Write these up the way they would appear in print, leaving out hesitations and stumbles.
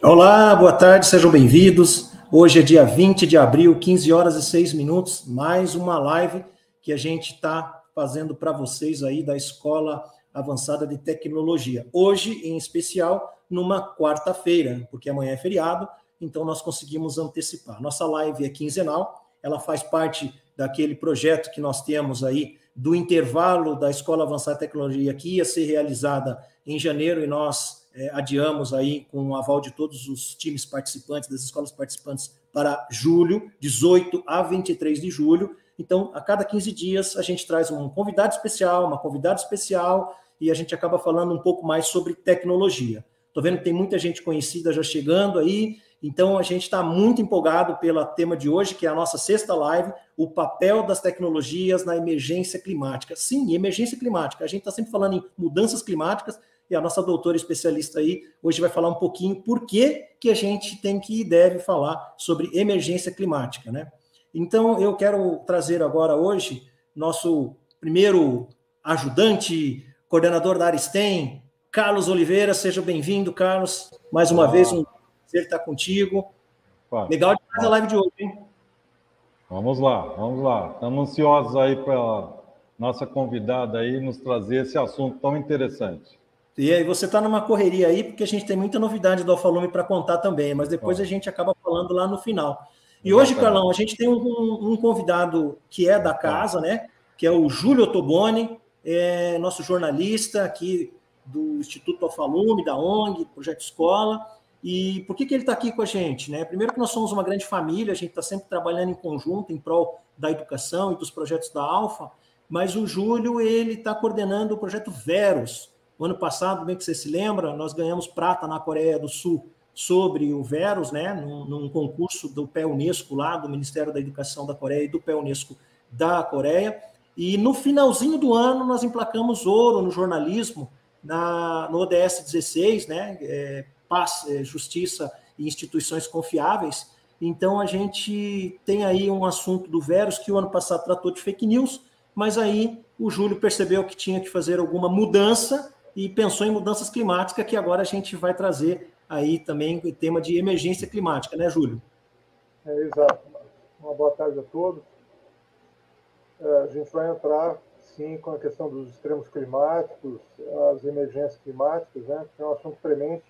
Olá, boa tarde, sejam bem-vindos. Hoje é dia 20 de abril, 15 horas e 6 minutos, mais uma live que a gente está fazendo para vocês aí da Escola Avançada de Tecnologia. Hoje, em especial, numa quarta-feira, porque amanhã é feriado, então nós conseguimos antecipar. Nossa live é quinzenal, ela faz parte daquele projeto que nós temos aí do intervalo da Escola Avançada de Tecnologia, que ia ser realizada em janeiro, e nós adiamos aí com o aval de todos os times participantes, das escolas participantes, para julho, 18 a 23 de julho. Então, a cada 15 dias, a gente traz um convidado especial, uma convidada especial, e a gente acaba falando um pouco mais sobre tecnologia. Estou vendo que tem muita gente conhecida já chegando aí, então a gente está muito empolgado pelo tema de hoje, que é a nossa sexta live, o papel das tecnologias na emergência climática. Sim, emergência climática. A gente está sempre falando em mudanças climáticas, e a nossa doutora especialista aí hoje vai falar um pouquinho por que a gente tem que e deve falar sobre emergência climática, né? Então, eu quero trazer agora hoje nosso primeiro ajudante, coordenador da área STEM, Carlos Oliveira. Seja bem-vindo, Carlos. Mais uma vez, um prazer estar contigo. Legal demais a live de hoje, hein? Vamos lá. Estamos ansiosos aí para nossa convidada aí nos trazer esse assunto tão interessante. E aí você está numa correria aí, porque a gente tem muita novidade do Alfalume para contar também, mas depois a gente acaba falando lá no final. E hoje, Carlão, a gente tem um convidado que é da casa, né? Que é o Júlio Ottoboni, nosso jornalista aqui do Instituto Alfalume, da ONG, Projeto Escola. E por que ele está aqui com a gente, né? Primeiro que nós somos uma grande família, a gente está sempre trabalhando em conjunto em prol da educação e dos projetos da Alfa, mas o Júlio, ele está coordenando o projeto Veros. O ano passado, bem que você se lembra, nós ganhamos prata na Coreia do Sul sobre o Veros, né, num concurso do Pé-Unesco lá, do Ministério da Educação da Coreia e do Pé-Unesco da Coreia. E no finalzinho do ano, nós emplacamos ouro no jornalismo, no ODS 16, né, Paz, Justiça e Instituições Confiáveis. Então, a gente tem aí um assunto do Veros que o ano passado tratou de fake news, mas aí o Júlio percebeu que tinha que fazer alguma mudança e pensou em mudanças climáticas, que agora a gente vai trazer aí também o tema de emergência climática, né, Júlio? Exato. Uma boa tarde a todos. A gente vai entrar, sim, com a questão dos extremos climáticos, as emergências climáticas, né, que é um assunto premente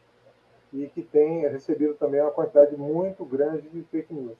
e que tem recebido também uma quantidade muito grande de fake news.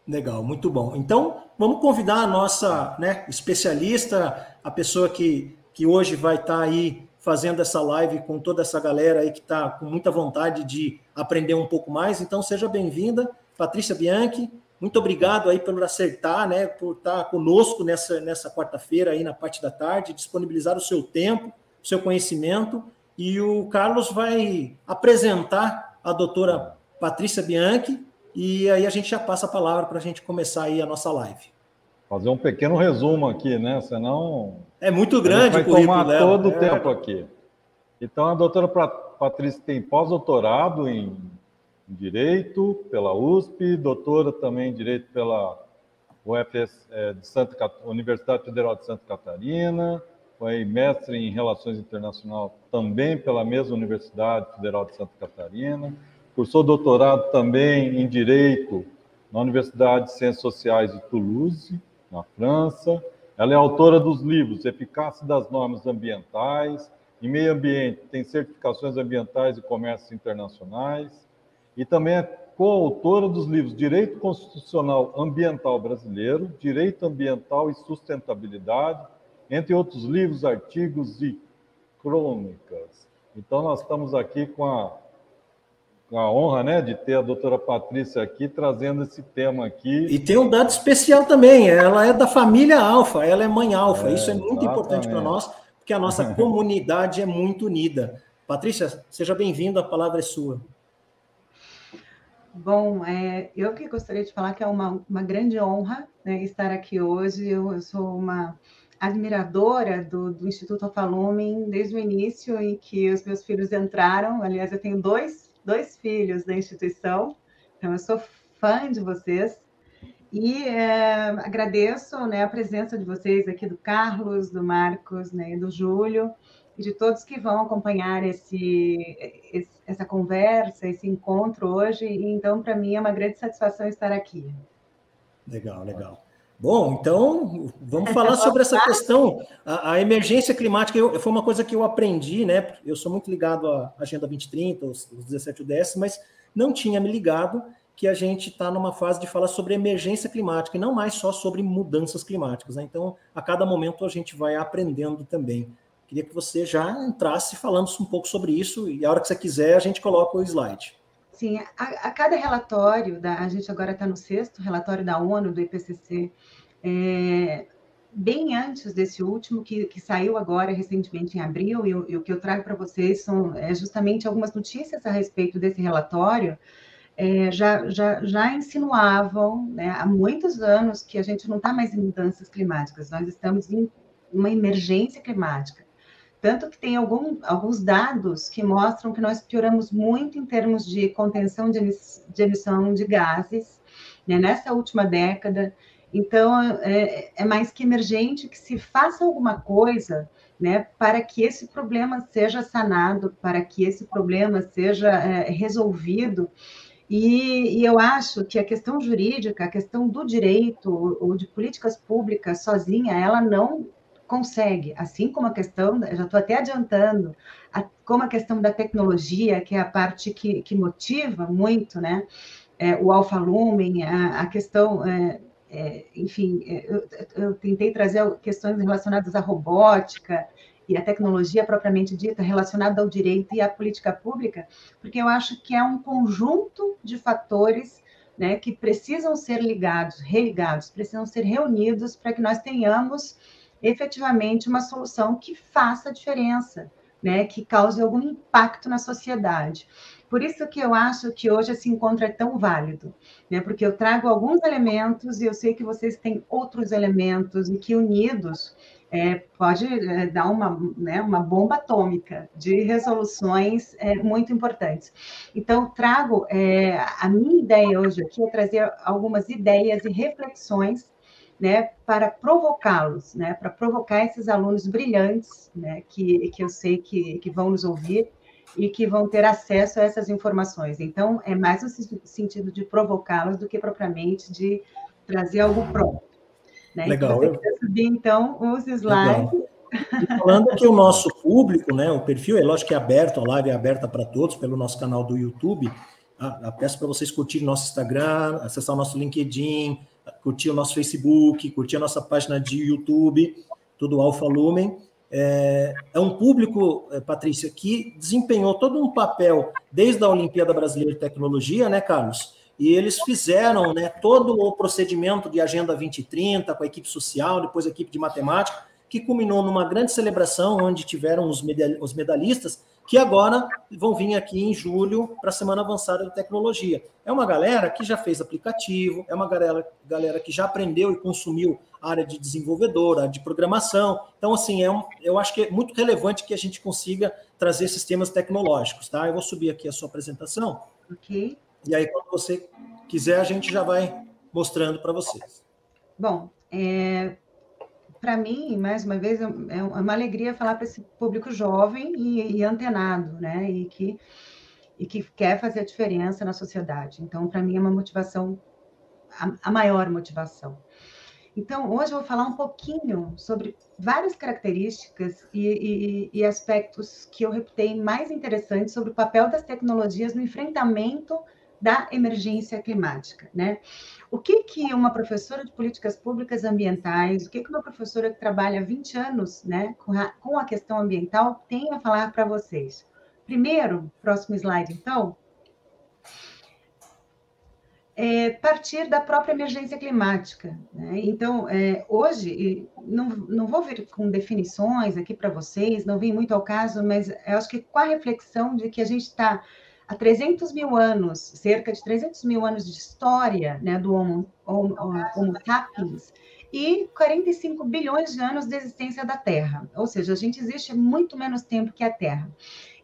Legal, muito bom. Então, vamos convidar a nossa, né, especialista, a pessoa que hoje vai estar aí fazendo essa live com toda essa galera aí que está com muita vontade de aprender um pouco mais. Então, seja bem-vinda, Patrícia Bianchi. Muito obrigado aí por acertar, né, por estar conosco nessa quarta-feira aí na parte da tarde, disponibilizar o seu tempo, o seu conhecimento. E o Carlos vai apresentar a doutora Patrícia Bianchi, e aí a gente já passa a palavra para a gente começar aí a nossa live. Fazer um pequeno resumo aqui, né? Senão... É muito grande o currículo dela. Vai tomar todo o tempo aqui. Então, a doutora Patrícia tem pós-doutorado em Direito pela USP, doutora também em Direito pela UFS, Universidade Federal de Santa Catarina, foi mestre em Relações Internacionais também pela mesma Universidade Federal de Santa Catarina, cursou doutorado também em Direito na Universidade de Ciências Sociais de Toulouse, na França. Ela é autora dos livros Eficácia das Normas Ambientais, em Meio Ambiente, tem certificações ambientais e comércios internacionais, e também é coautora dos livros Direito Constitucional Ambiental Brasileiro, Direito Ambiental e Sustentabilidade, entre outros livros, artigos e crônicas. Então, nós estamos aqui com a honra, né, de ter a doutora Patrícia aqui, trazendo esse tema aqui. E tem um dado especial também, ela é da família Alfa, ela é mãe Alfa, isso é muito importante para nós, porque a nossa comunidade é muito unida. Patrícia, seja bem-vinda, a palavra é sua. Bom, eu que gostaria de falar que é uma grande honra, né, estar aqui hoje. Eu sou uma admiradora do Instituto Alfalume desde o início em que os meus filhos entraram. Aliás, eu tenho dois filhos da instituição, então eu sou fã de vocês. E agradeço, né, a presença de vocês aqui, do Carlos, do Marcos, né, do Júlio. e de todos que vão acompanhar essa conversa, esse encontro hoje. E, então, para mim, é uma grande satisfação estar aqui. Legal, legal. Bom, então, vamos falar sobre essa questão, a emergência climática. Foi uma coisa que eu aprendi, né? Eu sou muito ligado à Agenda 2030, os 17 UDS, mas não tinha me ligado que a gente está numa fase de falar sobre emergência climática, e não mais só sobre mudanças climáticas, né? Então, a cada momento a gente vai aprendendo também. Queria que você já entrasse falando um pouco sobre isso, e a hora que você quiser, a gente coloca o slide. Sim, a cada relatório, a gente agora está no 6º relatório da ONU, do IPCC, bem antes desse último, que saiu agora recentemente em abril, e o que eu trago para vocês são justamente algumas notícias a respeito desse relatório, já insinuavam, né, há muitos anos que a gente não está mais em mudanças climáticas, nós estamos em uma emergência climática. Tanto que tem alguns dados que mostram que nós pioramos muito em termos de contenção de emissão de gases, né, nessa última década. Então, é mais que emergente que se faça alguma coisa, né, para que esse problema seja sanado, para que esse problema seja resolvido. E eu acho que a questão jurídica, a questão do direito ou de políticas públicas sozinha, ela não consegue, assim como a questão, já estou até adiantando, como a questão da tecnologia, que é a parte que motiva muito, né? O alfa-lumen, a questão, enfim, eu tentei trazer questões relacionadas à robótica e à tecnologia propriamente dita, relacionada ao direito e à política pública, porque eu acho que é um conjunto de fatores, né, que precisam ser religados, precisam ser reunidos para que nós tenhamos efetivamente uma solução que faça diferença, né, que cause algum impacto na sociedade. Por isso que eu acho que hoje esse encontro é tão válido, né, porque eu trago alguns elementos e eu sei que vocês têm outros elementos e que unidos pode dar uma bomba atômica de resoluções muito importantes. Então, trago a minha ideia hoje aqui é trazer algumas ideias e reflexões, né, para provocá-los, né, para provocar esses alunos brilhantes, né, que eu sei que vão nos ouvir e que vão ter acesso a essas informações. Então, é mais no sentido de provocá-los do que propriamente de trazer algo pronto. Né? Legal. Então, você subir, então, os slides. Legal. E falando que o nosso público, né, o perfil, é lógico que é aberto, a live é aberta para todos, pelo nosso canal do YouTube. Peço para vocês curtirem nosso Instagram, acessar o nosso LinkedIn, curtir o nosso Facebook, curtir a nossa página de YouTube, tudo Alfa Lumen. É um público, Patrícia, que desempenhou todo um papel desde a Olimpíada Brasileira de Tecnologia, né, Carlos? E eles fizeram, né, todo o procedimento de Agenda 2030 com a equipe social, depois a equipe de matemática, que culminou numa grande celebração onde tiveram os medalhistas, que agora vão vir aqui em julho para a Semana Avançada de Tecnologia. É uma galera que já fez aplicativo, é uma galera que já aprendeu e consumiu a área de desenvolvedora, de programação. Então, assim, eu acho que é muito relevante que a gente consiga trazer esses temas tecnológicos, tá? Eu vou subir aqui a sua apresentação. Ok. E aí, quando você quiser, a gente já vai mostrando para vocês. Bom, para mim, mais uma vez, é uma alegria falar para esse público jovem e antenado, né? E que quer fazer a diferença na sociedade. Então, para mim, é uma motivação, a maior motivação. Então, hoje eu vou falar um pouquinho sobre várias características e aspectos que eu reputei mais interessantes sobre o papel das tecnologias no enfrentamento da emergência climática, né? O que uma professora de políticas públicas ambientais, o que uma professora que trabalha há 20 anos, né, com a questão ambiental tem a falar para vocês? Primeiro, próximo slide, então, partir da própria emergência climática, né? Então, hoje, não vou vir com definições aqui para vocês, não vim muito ao caso, mas eu acho que com a reflexão de que a gente está há 300 mil anos, cerca de 300 mil anos de história, né, do Homo sapiens, e 45 bilhões de anos de existência da Terra. Ou seja, a gente existe há muito menos tempo que a Terra.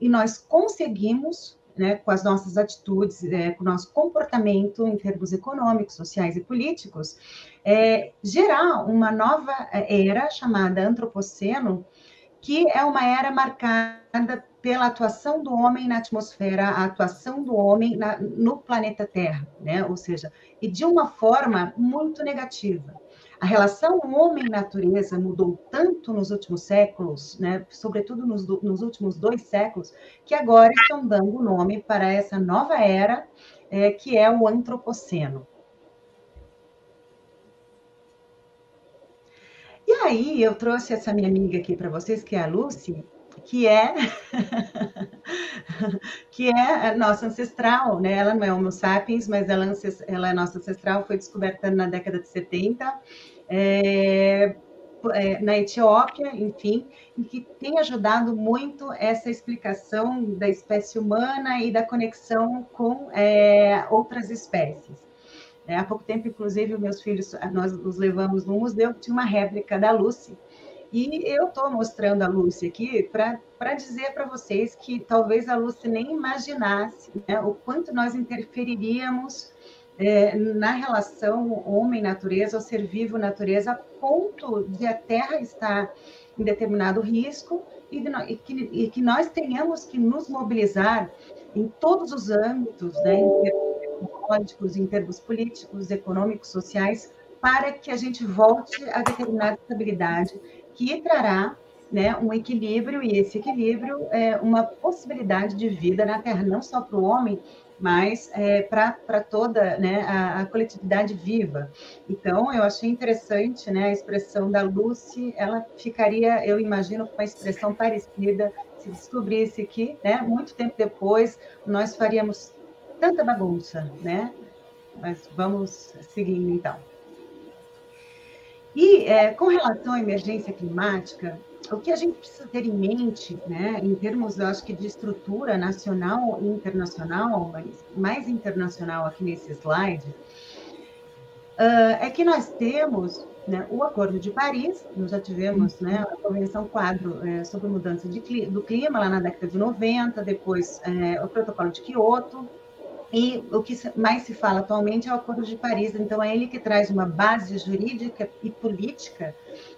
E nós conseguimos, né, com as nossas atitudes, com o nosso comportamento em termos econômicos, sociais e políticos, gerar uma nova era chamada antropoceno, que é uma era marcada pela atuação do homem na atmosfera, a atuação do homem no planeta Terra, né? Ou seja, e de uma forma muito negativa. A relação homem-natureza mudou tanto nos últimos séculos, né? Sobretudo nos últimos 2 séculos, que agora estão dando nome para essa nova era, que é o antropoceno. E aí, eu trouxe essa minha amiga aqui para vocês, que é a Lucy, que é que é a nossa ancestral, né? Ela não é Homo sapiens, mas ela é nossa ancestral, foi descoberta na década de 70, na Etiópia, enfim, e que tem ajudado muito essa explicação da espécie humana e da conexão com outras espécies. Há pouco tempo, inclusive, meus filhos, nós os levamos no museu, que tinha uma réplica da Lucy, e eu estou mostrando a Lucy aqui para dizer para vocês que talvez a Lucy nem imaginasse, né, o quanto nós interferiríamos na relação homem-natureza, ou ser vivo-natureza, a ponto de a Terra estar em determinado risco e que nós tenhamos que nos mobilizar em todos os âmbitos, né, em termos tecnológicos, em termos políticos, econômicos, sociais, para que a gente volte a determinada estabilidade que trará, né, um equilíbrio, e esse equilíbrio é uma possibilidade de vida na Terra, não só para o homem, mas para toda, né, a coletividade viva. Então, eu achei interessante, né, a expressão da Lucy, ela ficaria, eu imagino, com uma expressão parecida se descobrisse que, né, muito tempo depois, nós faríamos tanta bagunça, né? Mas vamos seguindo, então. E com relação à emergência climática, o que a gente precisa ter em mente, né, em termos, eu acho que de estrutura nacional e internacional, mas mais internacional aqui nesse slide, é que nós temos, né, o Acordo de Paris, nós já tivemos, né, a Convenção Quadro sobre Mudança do Clima, lá na década de 90, depois o Protocolo de Quioto, e o que mais se fala atualmente é o Acordo de Paris. Então, é ele que traz uma base jurídica e política,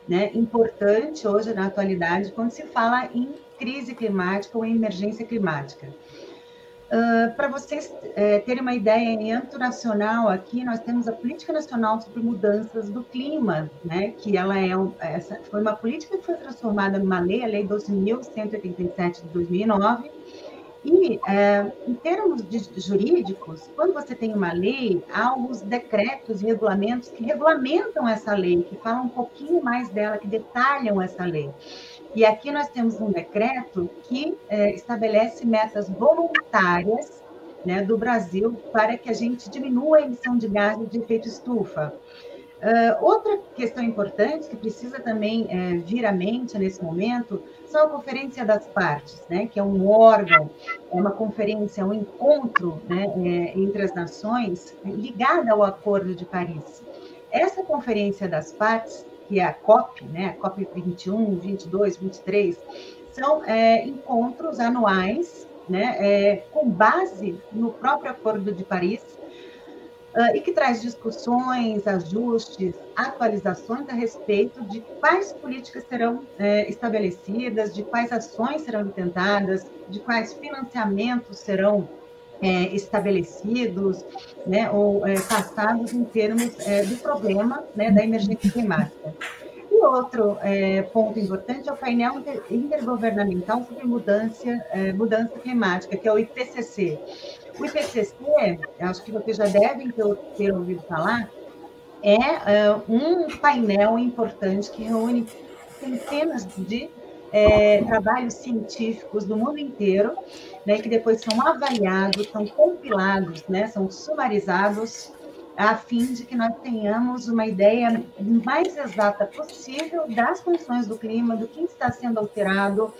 né, importante hoje, na atualidade, quando se fala em crise climática ou em emergência climática. Para vocês terem uma ideia, em âmbito nacional, aqui nós temos a Política Nacional sobre Mudanças do Clima, né, que ela foi uma política que foi transformada numa lei, a Lei 12.187 de 2009, e, em termos jurídicos, quando você tem uma lei, há alguns decretos e regulamentos que regulamentam essa lei, que falam um pouquinho mais dela, que detalham essa lei. E aqui nós temos um decreto que estabelece metas voluntárias, né, do Brasil para que a gente diminua a emissão de gases de efeito estufa. Outra questão importante que precisa também vir à mente nesse momento são a Conferência das Partes, né, que é um órgão, é uma conferência, um encontro, né, entre as nações ligada ao Acordo de Paris. Essa Conferência das Partes, que é a COP, né, a COP 21, 22, 23, são encontros anuais, né, com base no próprio Acordo de Paris, e que traz discussões, ajustes, atualizações a respeito de quais políticas serão estabelecidas, de quais ações serão intentadas, de quais financiamentos serão estabelecidos, né, ou passados em termos do problema, né, da emergência climática. E outro ponto importante é o painel intergovernamental sobre mudança climática, que é o IPCC. O IPCC, acho que vocês já devem ter ouvido falar, é um painel importante que reúne centenas de trabalhos científicos do mundo inteiro, né, que depois são avaliados, são compilados, né, são sumarizados, a fim de que nós tenhamos uma ideia mais exata possível das condições do clima, do que está sendo alterado,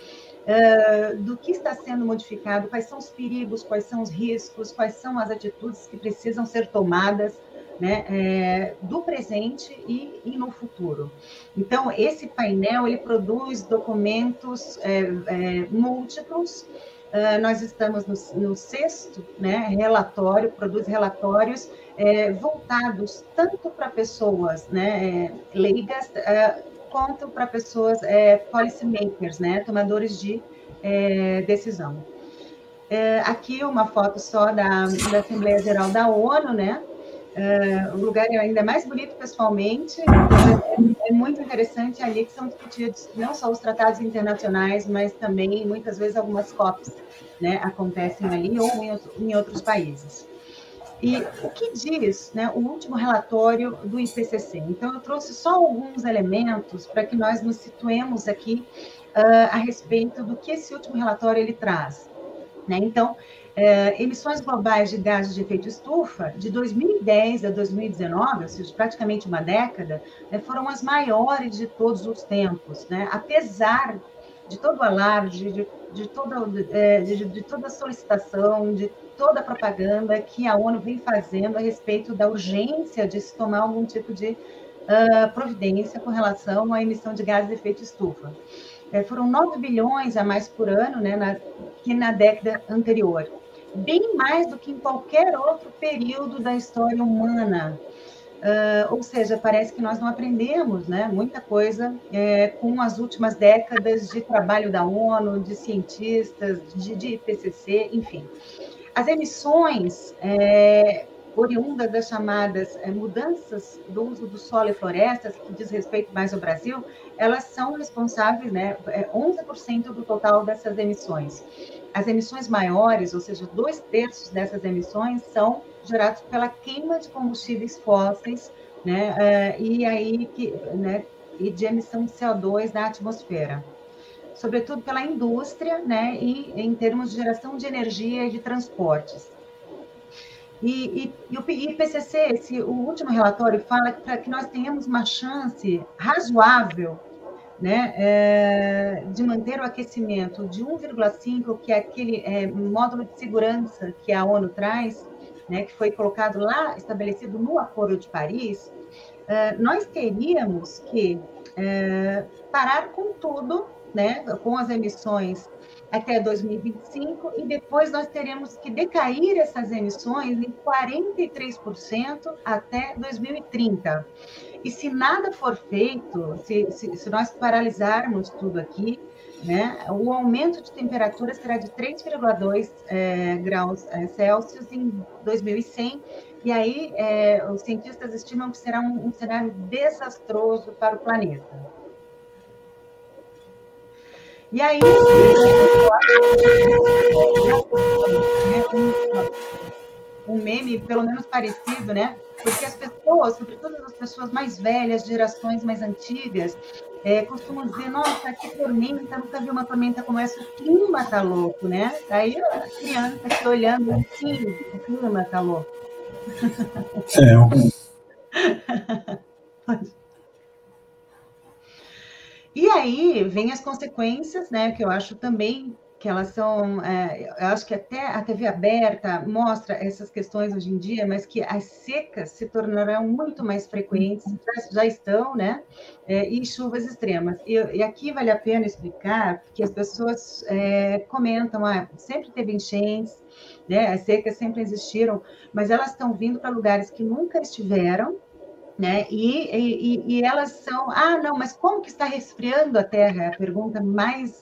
do que está sendo modificado, quais são os perigos, quais são os riscos, quais são as atitudes que precisam ser tomadas, né, do presente e no futuro. Então, esse painel, ele produz documentos múltiplos. Nós estamos no 6º, né, relatório, produz relatórios voltados tanto para pessoas, né, leigas, quanto para pessoas policy makers, né, tomadores de decisão. Aqui uma foto só da Assembleia Geral da ONU, né? O lugar é ainda mais bonito pessoalmente, é muito interessante ali que são discutidos não só os tratados internacionais, mas também, muitas vezes, algumas COPs, né, acontecem ali ou em outros países. E o que diz, né, o último relatório do IPCC? Então, eu trouxe só alguns elementos para que nós nos situemos aqui a respeito do que esse último relatório ele traz. Né? Então, emissões globais de gases de efeito estufa, de 2010 a 2019, ou seja, praticamente uma década, né, foram as maiores de todos os tempos, né? Apesar de todo o alarde, de toda a solicitação, de toda a propaganda que a ONU vem fazendo a respeito da urgência de se tomar algum tipo de providência com relação à emissão de gases de efeito estufa. Foram 9 bilhões a mais por ano, né, que na década anterior. Bem mais do que em qualquer outro período da história humana. Ou seja, parece que nós não aprendemos, né, muita coisa com as últimas décadas de trabalho da ONU, de cientistas, de IPCC, enfim. As emissões oriundas das chamadas mudanças do uso do solo e florestas, que diz respeito mais ao Brasil, elas são responsáveis, né, 11% do total dessas emissões. As emissões maiores, ou seja, 2/3 dessas emissões, são geradas pela queima de combustíveis fósseis, né, e de emissão de CO2 na atmosfera. Sobretudo pela indústria, né, e em termos de geração de energia e de transportes. E o IPCC, o último relatório, fala que para que nós tenhamos uma chance razoável, né, de manter o aquecimento de 1,5, que é aquele módulo de segurança que a ONU traz, né, que foi colocado lá, estabelecido no Acordo de Paris, nós teríamos que parar com tudo, né, com as emissões até 2025, e depois nós teremos que decair essas emissões em 43% até 2030. E se nada for feito, se nós paralisarmos tudo aqui, né, o aumento de temperatura será de 3,2 graus Celsius em 2100, e aí os cientistas estimam que será um cenário desastroso para o planeta. E aí, um meme, pelo menos parecido, né? Porque as pessoas, sobretudo as pessoas mais velhas, gerações mais antigas, costumam dizer, nossa, que tormenta, nunca vi uma tormenta como essa, o clima tá louco, né? Aí a criança aqui olhando, sim, o clima tá louco. E aí vem as consequências, né, que eu acho também que elas são, eu acho que até a TV aberta mostra essas questões hoje em dia, mas que as secas se tornarão muito mais frequentes, já estão, né, e chuvas extremas. E aqui vale a pena explicar que as pessoas comentam, sempre teve enchentes, né, as secas sempre existiram, mas elas estão vindo para lugares que nunca estiveram, né? E elas são, não, mas como que está resfriando a Terra? É a pergunta mais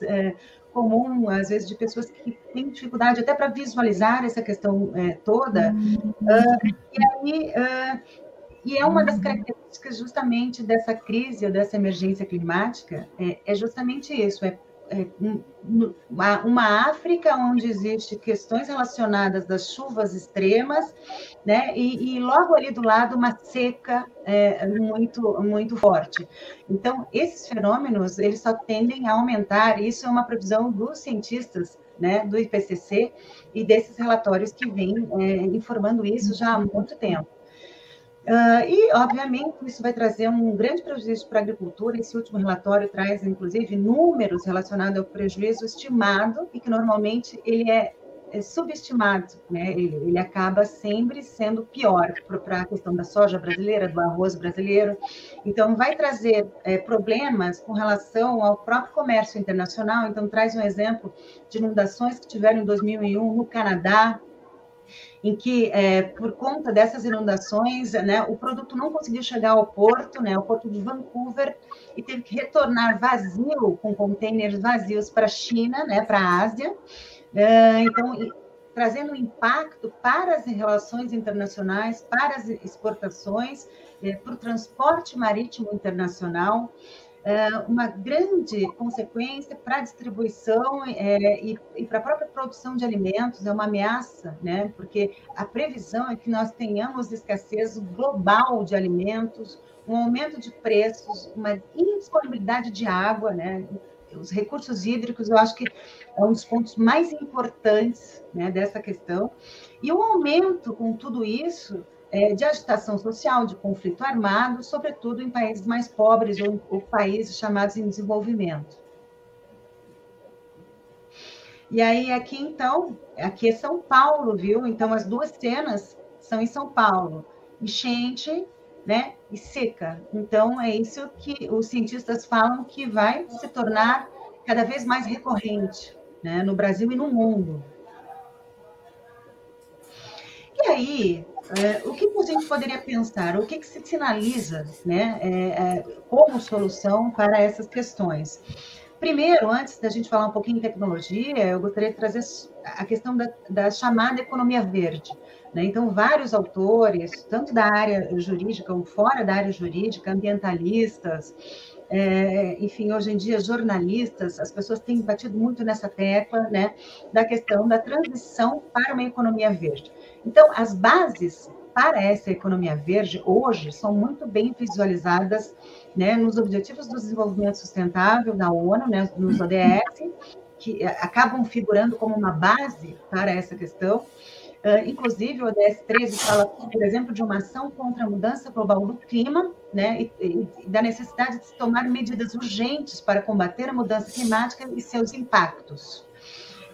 comum, às vezes, de pessoas que têm dificuldade até para visualizar essa questão toda. E é uma das características justamente dessa crise ou dessa emergência climática, é justamente isso, uma África onde existem questões relacionadas das chuvas extremas, né? E logo ali do lado uma seca muito, muito forte. Então, esses fenômenos, eles só tendem a aumentar, e isso é uma previsão dos cientistas, né, do IPCC, e desses relatórios que vêm informando isso já há muito tempo. E, obviamente, isso vai trazer um grande prejuízo para a agricultura. Esse último relatório traz, inclusive, números relacionados ao prejuízo estimado e que, normalmente, ele é subestimado, né? Ele acaba sempre sendo pior para a questão da soja brasileira, do arroz brasileiro. Então, vai trazer problemas com relação ao próprio comércio internacional. Então, traz um exemplo de inundações que tiveram em 2001 no Canadá, em que, por conta dessas inundações, né, o produto não conseguiu chegar ao porto, né, ao porto de Vancouver, e teve que retornar vazio, com containers vazios para a China, né, para a Ásia. Então, trazendo impacto para as relações internacionais, para as exportações, para o transporte marítimo internacional, uma grande consequência para a distribuição e para a própria produção de alimentos, é uma ameaça, né? Porque a previsão é que nós tenhamos escassez global de alimentos, um aumento de preços, uma indisponibilidade de água, né? Os recursos hídricos, eu acho que é um dos pontos mais importantes, né, dessa questão. E o aumento, com tudo isso, de agitação social, de conflito armado, sobretudo em países mais pobres ou países chamados em desenvolvimento. E aí, aqui, então, aqui é São Paulo, viu? Então, as duas cenas são em São Paulo. Enchente, né, e seca. Então, é isso que os cientistas falam que vai se tornar cada vez mais recorrente, né, no Brasil e no mundo. E aí, o que a gente poderia pensar? O que se sinaliza, né, como solução para essas questões? Primeiro, antes da gente falar um pouquinho em tecnologia, eu gostaria de trazer a questão da chamada economia verde. Né? Então, vários autores, tanto da área jurídica ou fora da área jurídica, ambientalistas, enfim, hoje em dia, jornalistas, as pessoas têm batido muito nessa tecla, né, da questão da transição para uma economia verde. Então, as bases para essa economia verde, hoje, são muito bem visualizadas, né, nos Objetivos do Desenvolvimento Sustentável da ONU, né, nos ODS, que acabam figurando como uma base para essa questão. Inclusive, o ODS 13 fala, por exemplo, de uma ação contra a mudança global do clima, né, e da necessidade de se tomar medidas urgentes para combater a mudança climática e seus impactos.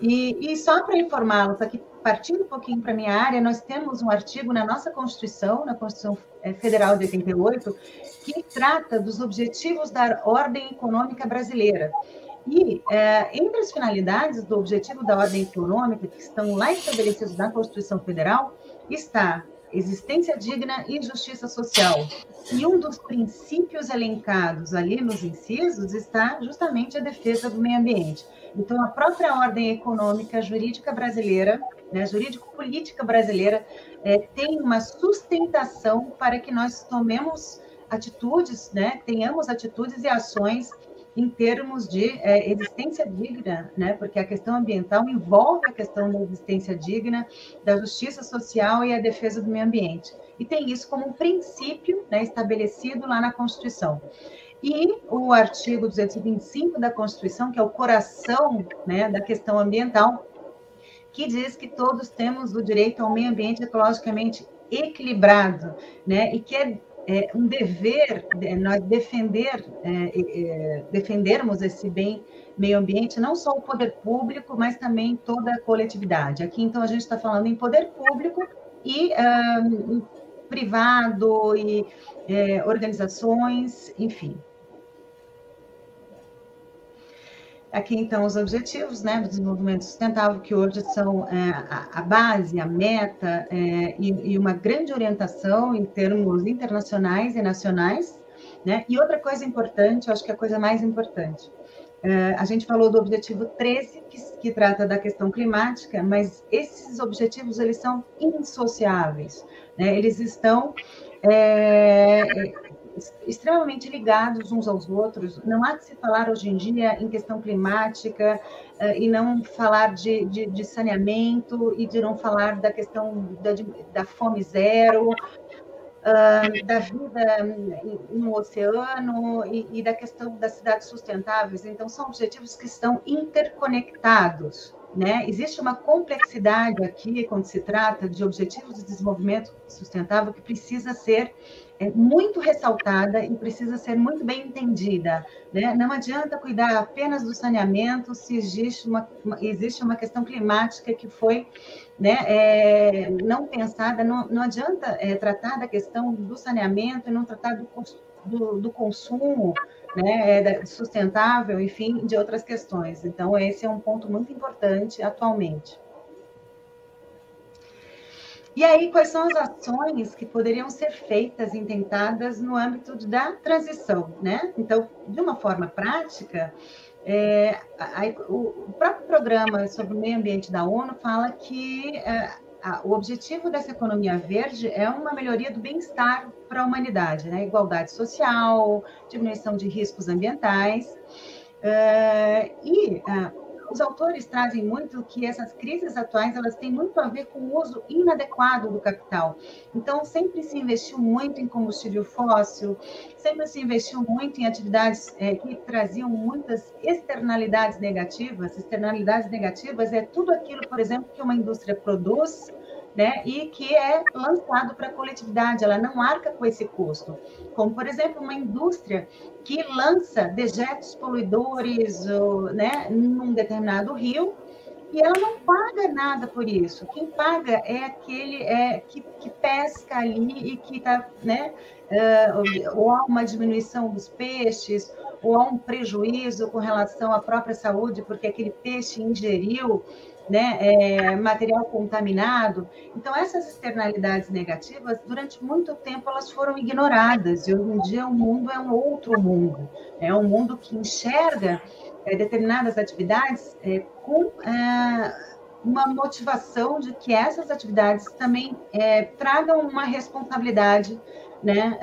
E só para informá-los aqui, partindo um pouquinho para a minha área, nós temos um artigo na nossa Constituição, na Constituição Federal de 88, que trata dos objetivos da ordem econômica brasileira. E, entre as finalidades do objetivo da ordem econômica, que estão lá estabelecidos na Constituição Federal, está existência digna e justiça social. E um dos princípios elencados ali nos incisos está justamente a defesa do meio ambiente. Então, a própria ordem econômica jurídica brasileira, né, jurídico-política brasileira, tem uma sustentação para que nós tomemos atitudes, né, tenhamos atitudes e ações em termos de existência digna, né, porque a questão ambiental envolve a questão da existência digna, da justiça social e a defesa do meio ambiente. E tem isso como um princípio, né, estabelecido lá na Constituição. E o artigo 225 da Constituição, que é o coração, né, da questão ambiental, que diz que todos temos o direito ao meio ambiente ecologicamente equilibrado, né, e que é um dever nós defendermos esse bem meio ambiente, não só o poder público, mas também toda a coletividade. Aqui, então, a gente está falando em poder público e privado e organizações, enfim. Aqui, então, os objetivos, né, do desenvolvimento sustentável, que hoje são a base, a meta e uma grande orientação em termos internacionais e nacionais, né? E outra coisa importante, eu acho que é a coisa mais importante, a gente falou do objetivo 13, que trata da questão climática, mas esses objetivos, eles são indissociáveis, né? Eles estão extremamente ligados uns aos outros. Não há que se falar hoje em dia em questão climática e não falar de saneamento e de não falar da questão da fome zero, da vida no oceano e da questão das cidades sustentáveis. Então, são objetivos que estão interconectados, né? Existe uma complexidade aqui, quando se trata de objetivos de desenvolvimento sustentável, que precisa ser muito ressaltada e precisa ser muito bem entendida, né? Não adianta cuidar apenas do saneamento se existe uma questão climática que foi, né, não pensada. Não adianta tratar da questão do saneamento e não tratar do consumo, né, sustentável, enfim, de outras questões. Então, esse é um ponto muito importante atualmente. E aí, quais são as ações que poderiam ser feitas, intentadas no âmbito da transição, né? Então, de uma forma prática, o próprio programa sobre o meio ambiente da ONU fala que o objetivo dessa economia verde é uma melhoria do bem-estar para a humanidade, né? Igualdade social, diminuição de riscos ambientais. Os autores trazem muito que essas crises atuais, elas têm muito a ver com o uso inadequado do capital. Então, sempre se investiu muito em combustível fóssil, sempre se investiu muito em atividades que traziam muitas externalidades negativas. Externalidades negativas é tudo aquilo, por exemplo, que uma indústria produz, né, e que é lançado para a coletividade, ela não arca com esse custo. Como, por exemplo, uma indústria que lança dejetos poluidores, né, num determinado rio, e ela não paga nada por isso. Quem paga é aquele que pesca ali e que está, né, ou há uma diminuição dos peixes, ou há um prejuízo com relação à própria saúde, porque aquele peixe ingeriu, né, material contaminado. Então, essas externalidades negativas, durante muito tempo, elas foram ignoradas, e hoje em dia o mundo é um outro mundo, é um mundo que enxerga determinadas atividades com uma motivação de que essas atividades também tragam uma responsabilidade, né,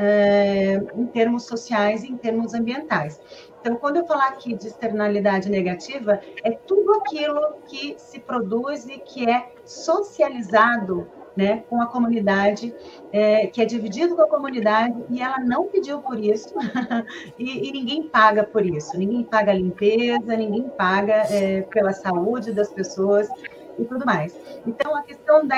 em termos sociais e em termos ambientais. Então, quando eu falar aqui de externalidade negativa, é tudo aquilo que se produz e que é socializado, né, com a comunidade, que é dividido com a comunidade, e ela não pediu por isso, e ninguém paga por isso. Ninguém paga a limpeza, ninguém paga pela saúde das pessoas e tudo mais. Então, a questão da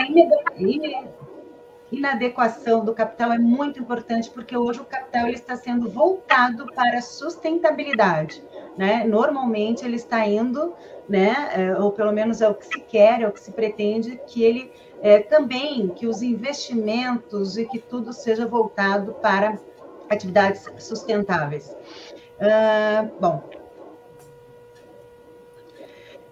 inadequação do capital é muito importante, porque hoje o capital ele está sendo voltado para a sustentabilidade, né? Normalmente ele está indo, né, ou pelo menos é o que se quer, é o que se pretende, que ele também, que os investimentos e que tudo seja voltado para atividades sustentáveis. Bom,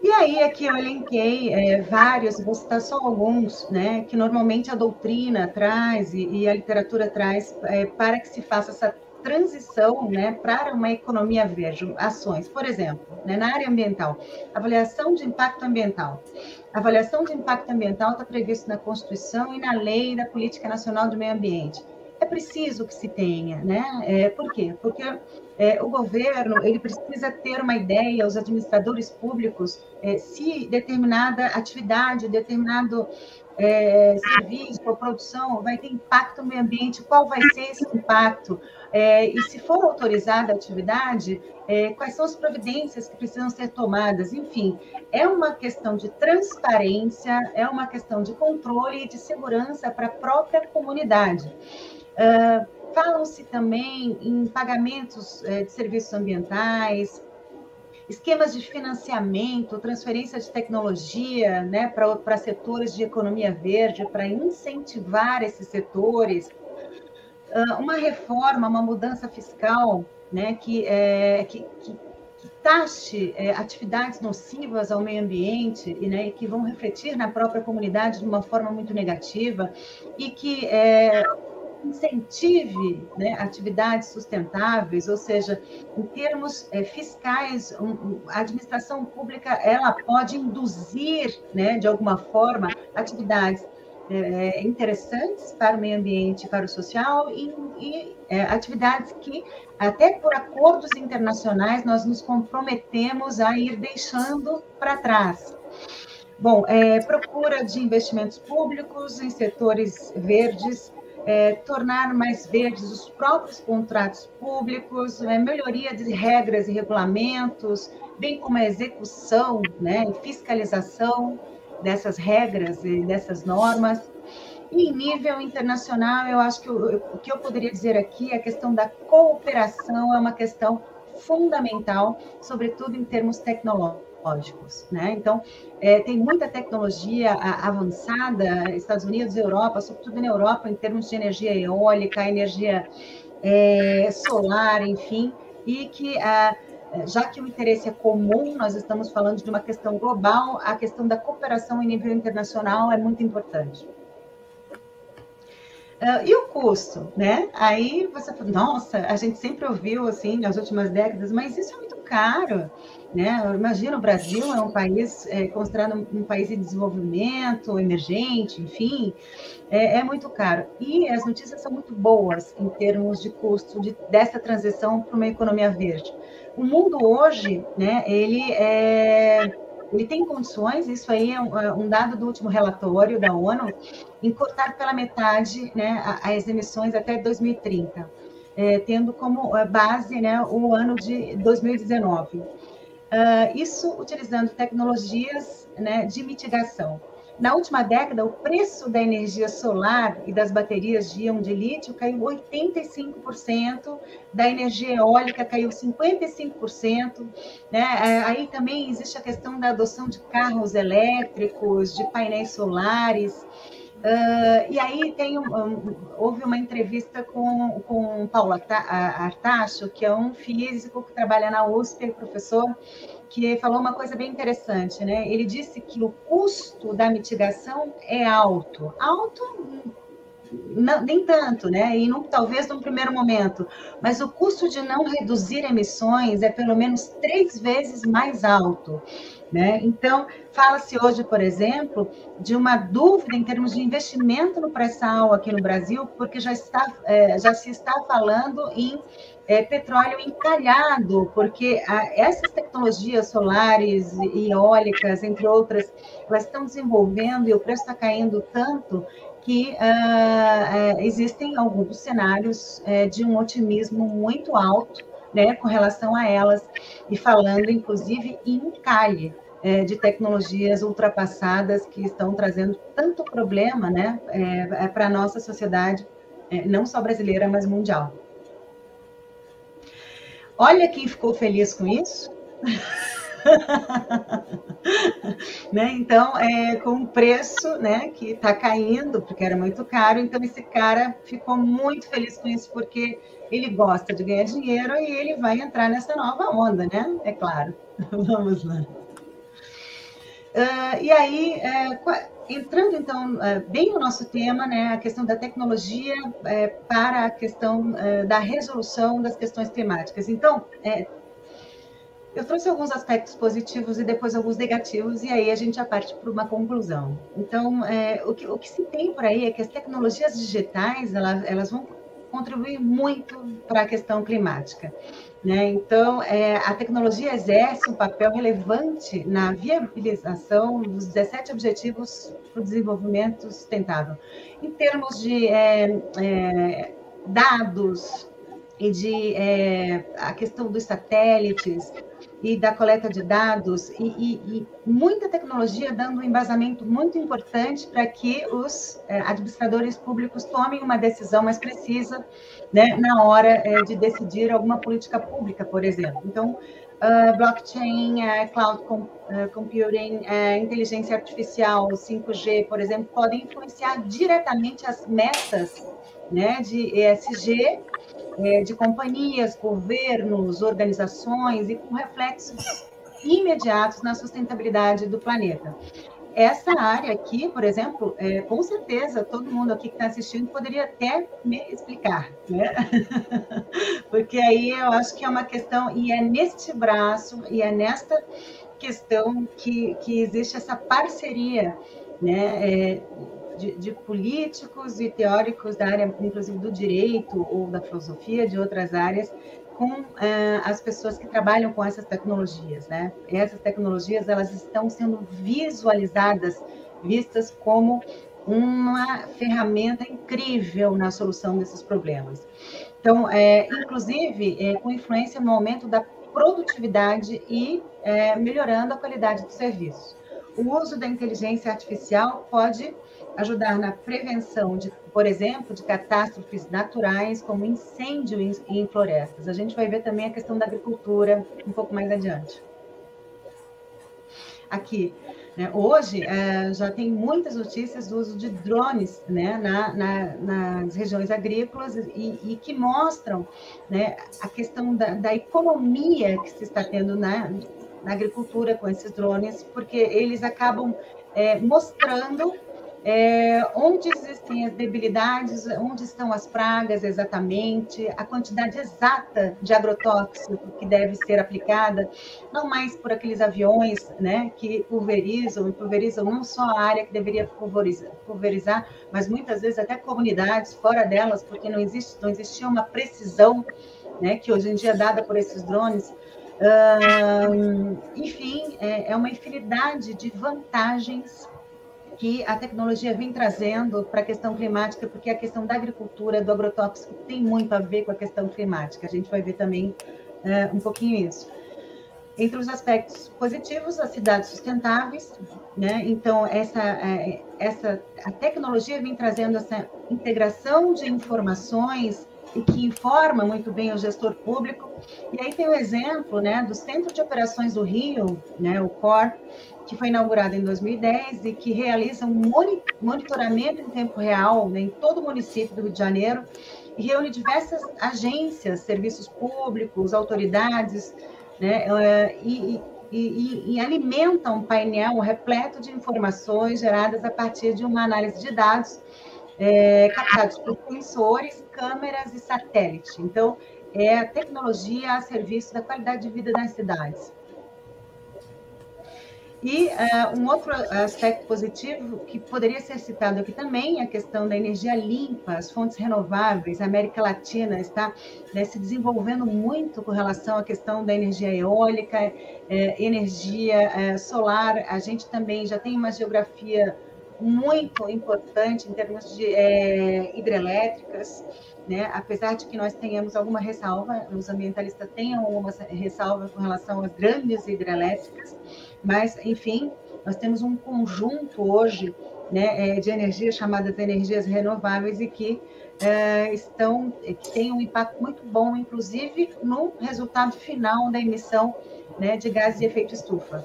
e aí, aqui eu elenquei vários, vou citar só alguns, né, que normalmente a doutrina traz e a literatura traz para que se faça essa transição, né, para uma economia verde, ações. Por exemplo, né, na área ambiental, avaliação de impacto ambiental. A avaliação de impacto ambiental está previsto na Constituição e na Lei da Política Nacional do Meio Ambiente. É preciso que se tenha, né? Por quê? Porque o governo ele precisa ter uma ideia, os administradores públicos, se determinada atividade, determinado serviço ou produção vai ter impacto no meio ambiente, qual vai ser esse impacto? E se for autorizada a atividade, quais são as providências que precisam ser tomadas? Enfim, é uma questão de transparência, é uma questão de controle e de segurança para a própria comunidade. Falam-se também em pagamentos de serviços ambientais, esquemas de financiamento, transferência de tecnologia, né, para setores de economia verde, para incentivar esses setores, uma reforma, uma mudança fiscal, né, que taxe atividades nocivas ao meio ambiente, né, e que vão refletir na própria comunidade de uma forma muito negativa, e que incentive, né, atividades sustentáveis, ou seja, em termos fiscais, a administração pública ela pode induzir, né, de alguma forma, atividades interessantes para o meio ambiente, para o social, e atividades que, até por acordos internacionais, nós nos comprometemos a ir deixando para trás. Bom, procura de investimentos públicos em setores verdes, tornar mais verdes os próprios contratos públicos, melhoria de regras e regulamentos, bem como a execução, né, e fiscalização dessas regras e dessas normas. E em nível internacional, eu acho que o que eu poderia dizer aqui é a questão da cooperação, é uma questão fundamental, sobretudo em termos tecnológicos, né? Então, tem muita tecnologia avançada, Estados Unidos, Europa, sobretudo na Europa, em termos de energia eólica, energia solar, enfim, e que, já que o interesse é comum, nós estamos falando de uma questão global, a questão da cooperação em nível internacional é muito importante. E o custo, né? Aí você fala, nossa, a gente sempre ouviu, assim, nas últimas décadas, mas isso é muito caro, né? Imagina, o Brasil é um país considerado um país em desenvolvimento, emergente, enfim, é muito caro. E as notícias são muito boas em termos de custo dessa transição para uma economia verde. O mundo hoje, né, ele tem condições, isso aí é um dado do último relatório da ONU, em cortar pela metade, né, as emissões até 2030, tendo como base, né, o ano de 2019. Isso utilizando tecnologias, né, de mitigação. Na última década, o preço da energia solar e das baterias de íon de lítio caiu 85%, da energia eólica caiu 55%, né? Aí também existe a questão da adoção de carros elétricos, de painéis solares. E aí houve uma entrevista com Paulo Artacho, que é um físico que trabalha na USP, professor, que falou uma coisa bem interessante, né? Ele disse que o custo da mitigação é alto. Alto, não, nem tanto, né? E talvez num primeiro momento, mas o custo de não reduzir emissões é pelo menos 3 vezes mais alto, né? Então, fala-se hoje, por exemplo, de uma dúvida em termos de investimento no pré-sal aqui no Brasil, porque já se está falando em petróleo encalhado, porque essas tecnologias solares e eólicas, entre outras, elas estão desenvolvendo e o preço está caindo tanto que existem alguns cenários de um otimismo muito alto, né, com relação a elas, e falando, inclusive, em encalhe de tecnologias ultrapassadas que estão trazendo tanto problema, né, para a nossa sociedade, não só brasileira, mas mundial. Olha quem ficou feliz com isso. Né? Então, com o preço, né, que está caindo, porque era muito caro, então esse cara ficou muito feliz com isso, porque ele gosta de ganhar dinheiro e ele vai entrar nessa nova onda, né? É claro. Vamos lá. E aí, entrando então bem no nosso tema, né, a questão da tecnologia para a questão da resolução das questões climáticas. Então, eu trouxe alguns aspectos positivos e depois alguns negativos, e aí a gente já parte para uma conclusão. Então, o que se tem por aí é que as tecnologias digitais, elas vão contribuir muito para a questão climática, né? Então, a tecnologia exerce um papel relevante na viabilização dos 17 Objetivos para o Desenvolvimento Sustentável, em termos de dados e de a questão dos satélites e da coleta de dados, e muita tecnologia dando um embasamento muito importante para que os administradores públicos tomem uma decisão mais precisa, né, na hora de decidir alguma política pública, por exemplo. Então, blockchain, cloud computing, inteligência artificial, 5G, por exemplo, podem influenciar diretamente as metas, né, de ESG, de companhias, governos, organizações, e com reflexos imediatos na sustentabilidade do planeta. Essa área aqui, por exemplo, com certeza, todo mundo aqui que está assistindo poderia até me explicar, né? Porque aí eu acho que é uma questão, e é neste braço, e é nesta questão que existe essa parceria, né, de políticos e teóricos da área, inclusive do direito ou da filosofia, de outras áreas, com as pessoas que trabalham com essas tecnologias, né? Essas tecnologias, elas estão sendo visualizadas, vistas como uma ferramenta incrível na solução desses problemas. Então, inclusive, com influência no aumento da produtividade e melhorando a qualidade do serviço. O uso da inteligência artificial pode ajudar na prevenção, por exemplo, de catástrofes naturais, como incêndio em florestas. A gente vai ver também a questão da agricultura um pouco mais adiante. Aqui, né, hoje, já tem muitas notícias do uso de drones, né, nas regiões agrícolas e que mostram, né, a questão da economia que se está tendo na agricultura com esses drones, porque eles acabam mostrando onde existem as debilidades, onde estão as pragas exatamente, a quantidade exata de agrotóxico que deve ser aplicada, não mais por aqueles aviões, né, que pulverizam não só a área que deveria pulverizar, mas muitas vezes até comunidades fora delas, porque não existia uma precisão, né, que hoje em dia é dada por esses drones. Enfim, é uma infinidade de vantagens que a tecnologia vem trazendo para a questão climática, porque a questão da agricultura, do agrotóxico, tem muito a ver com a questão climática. A gente vai ver também um pouquinho isso. Entre os aspectos positivos, as cidades sustentáveis, né? Então, a tecnologia vem trazendo essa integração de informações e que informa muito bem o gestor público. E aí tem o exemplo, né, do Centro de Operações do Rio, né, o COR, que foi inaugurado em 2010 e que realiza um monitoramento em tempo real, né, em todo o município do Rio de Janeiro, e reúne diversas agências, serviços públicos, autoridades, né, e alimenta um painel repleto de informações geradas a partir de uma análise de dados captados por sensores, câmeras e satélite. Então, é a tecnologia a serviço da qualidade de vida das cidades. E um outro aspecto positivo que poderia ser citado aqui também é a questão da energia limpa, as fontes renováveis. A América Latina está, né, se desenvolvendo muito com relação à questão da energia eólica, energia solar. A gente também já tem uma geografia muito importante em termos de hidrelétricas, né? Apesar de que nós tenhamos alguma ressalva, os ambientalistas têm alguma ressalva com relação às grandes hidrelétricas, mas, enfim, nós temos um conjunto hoje, né, de energias chamadas energias renováveis e que têm um impacto muito bom, inclusive no resultado final da emissão, né, de gases de efeito estufa.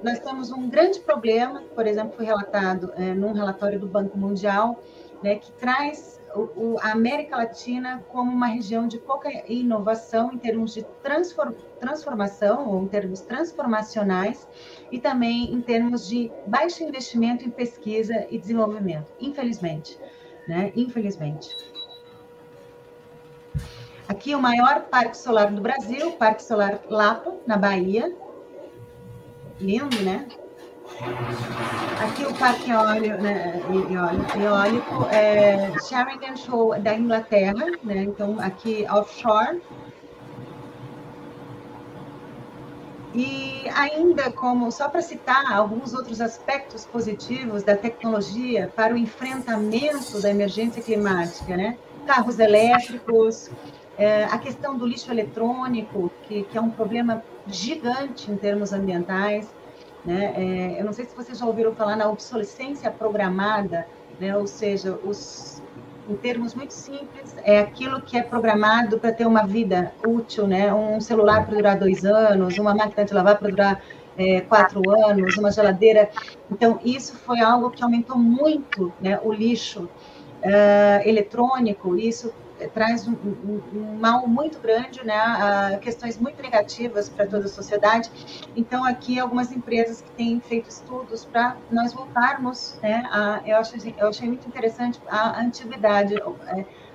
Nós temos um grande problema, por exemplo, foi relatado num relatório do Banco Mundial, né, que traz a América Latina como uma região de pouca inovação em termos de transformação, ou em termos transformacionais, e também em termos de baixo investimento em pesquisa e desenvolvimento, infelizmente, né? Infelizmente. Aqui o maior parque solar do Brasil, o Parque Solar Lapa, na Bahia. Lindo, né? Aqui o parque eólico, né, Sheringham Shoal da Inglaterra, né? Então aqui offshore. E ainda só para citar alguns outros aspectos positivos da tecnologia para o enfrentamento da emergência climática, né? Carros elétricos, a questão do lixo eletrônico, que é um problema gigante em termos ambientais, né? Eu não sei se vocês já ouviram falar na obsolescência programada, né? Ou seja, em termos muito simples, é aquilo que é programado para ter uma vida útil, né? Um celular para durar 2 anos, uma máquina de lavar para durar 4 anos, uma geladeira. Então, isso foi algo que aumentou muito, né, o lixo eletrônico. Isso traz um mal muito grande, né, questões muito negativas para toda a sociedade. Então, aqui, algumas empresas que têm feito estudos para nós voltarmos, né, eu achei muito interessante a antiguidade,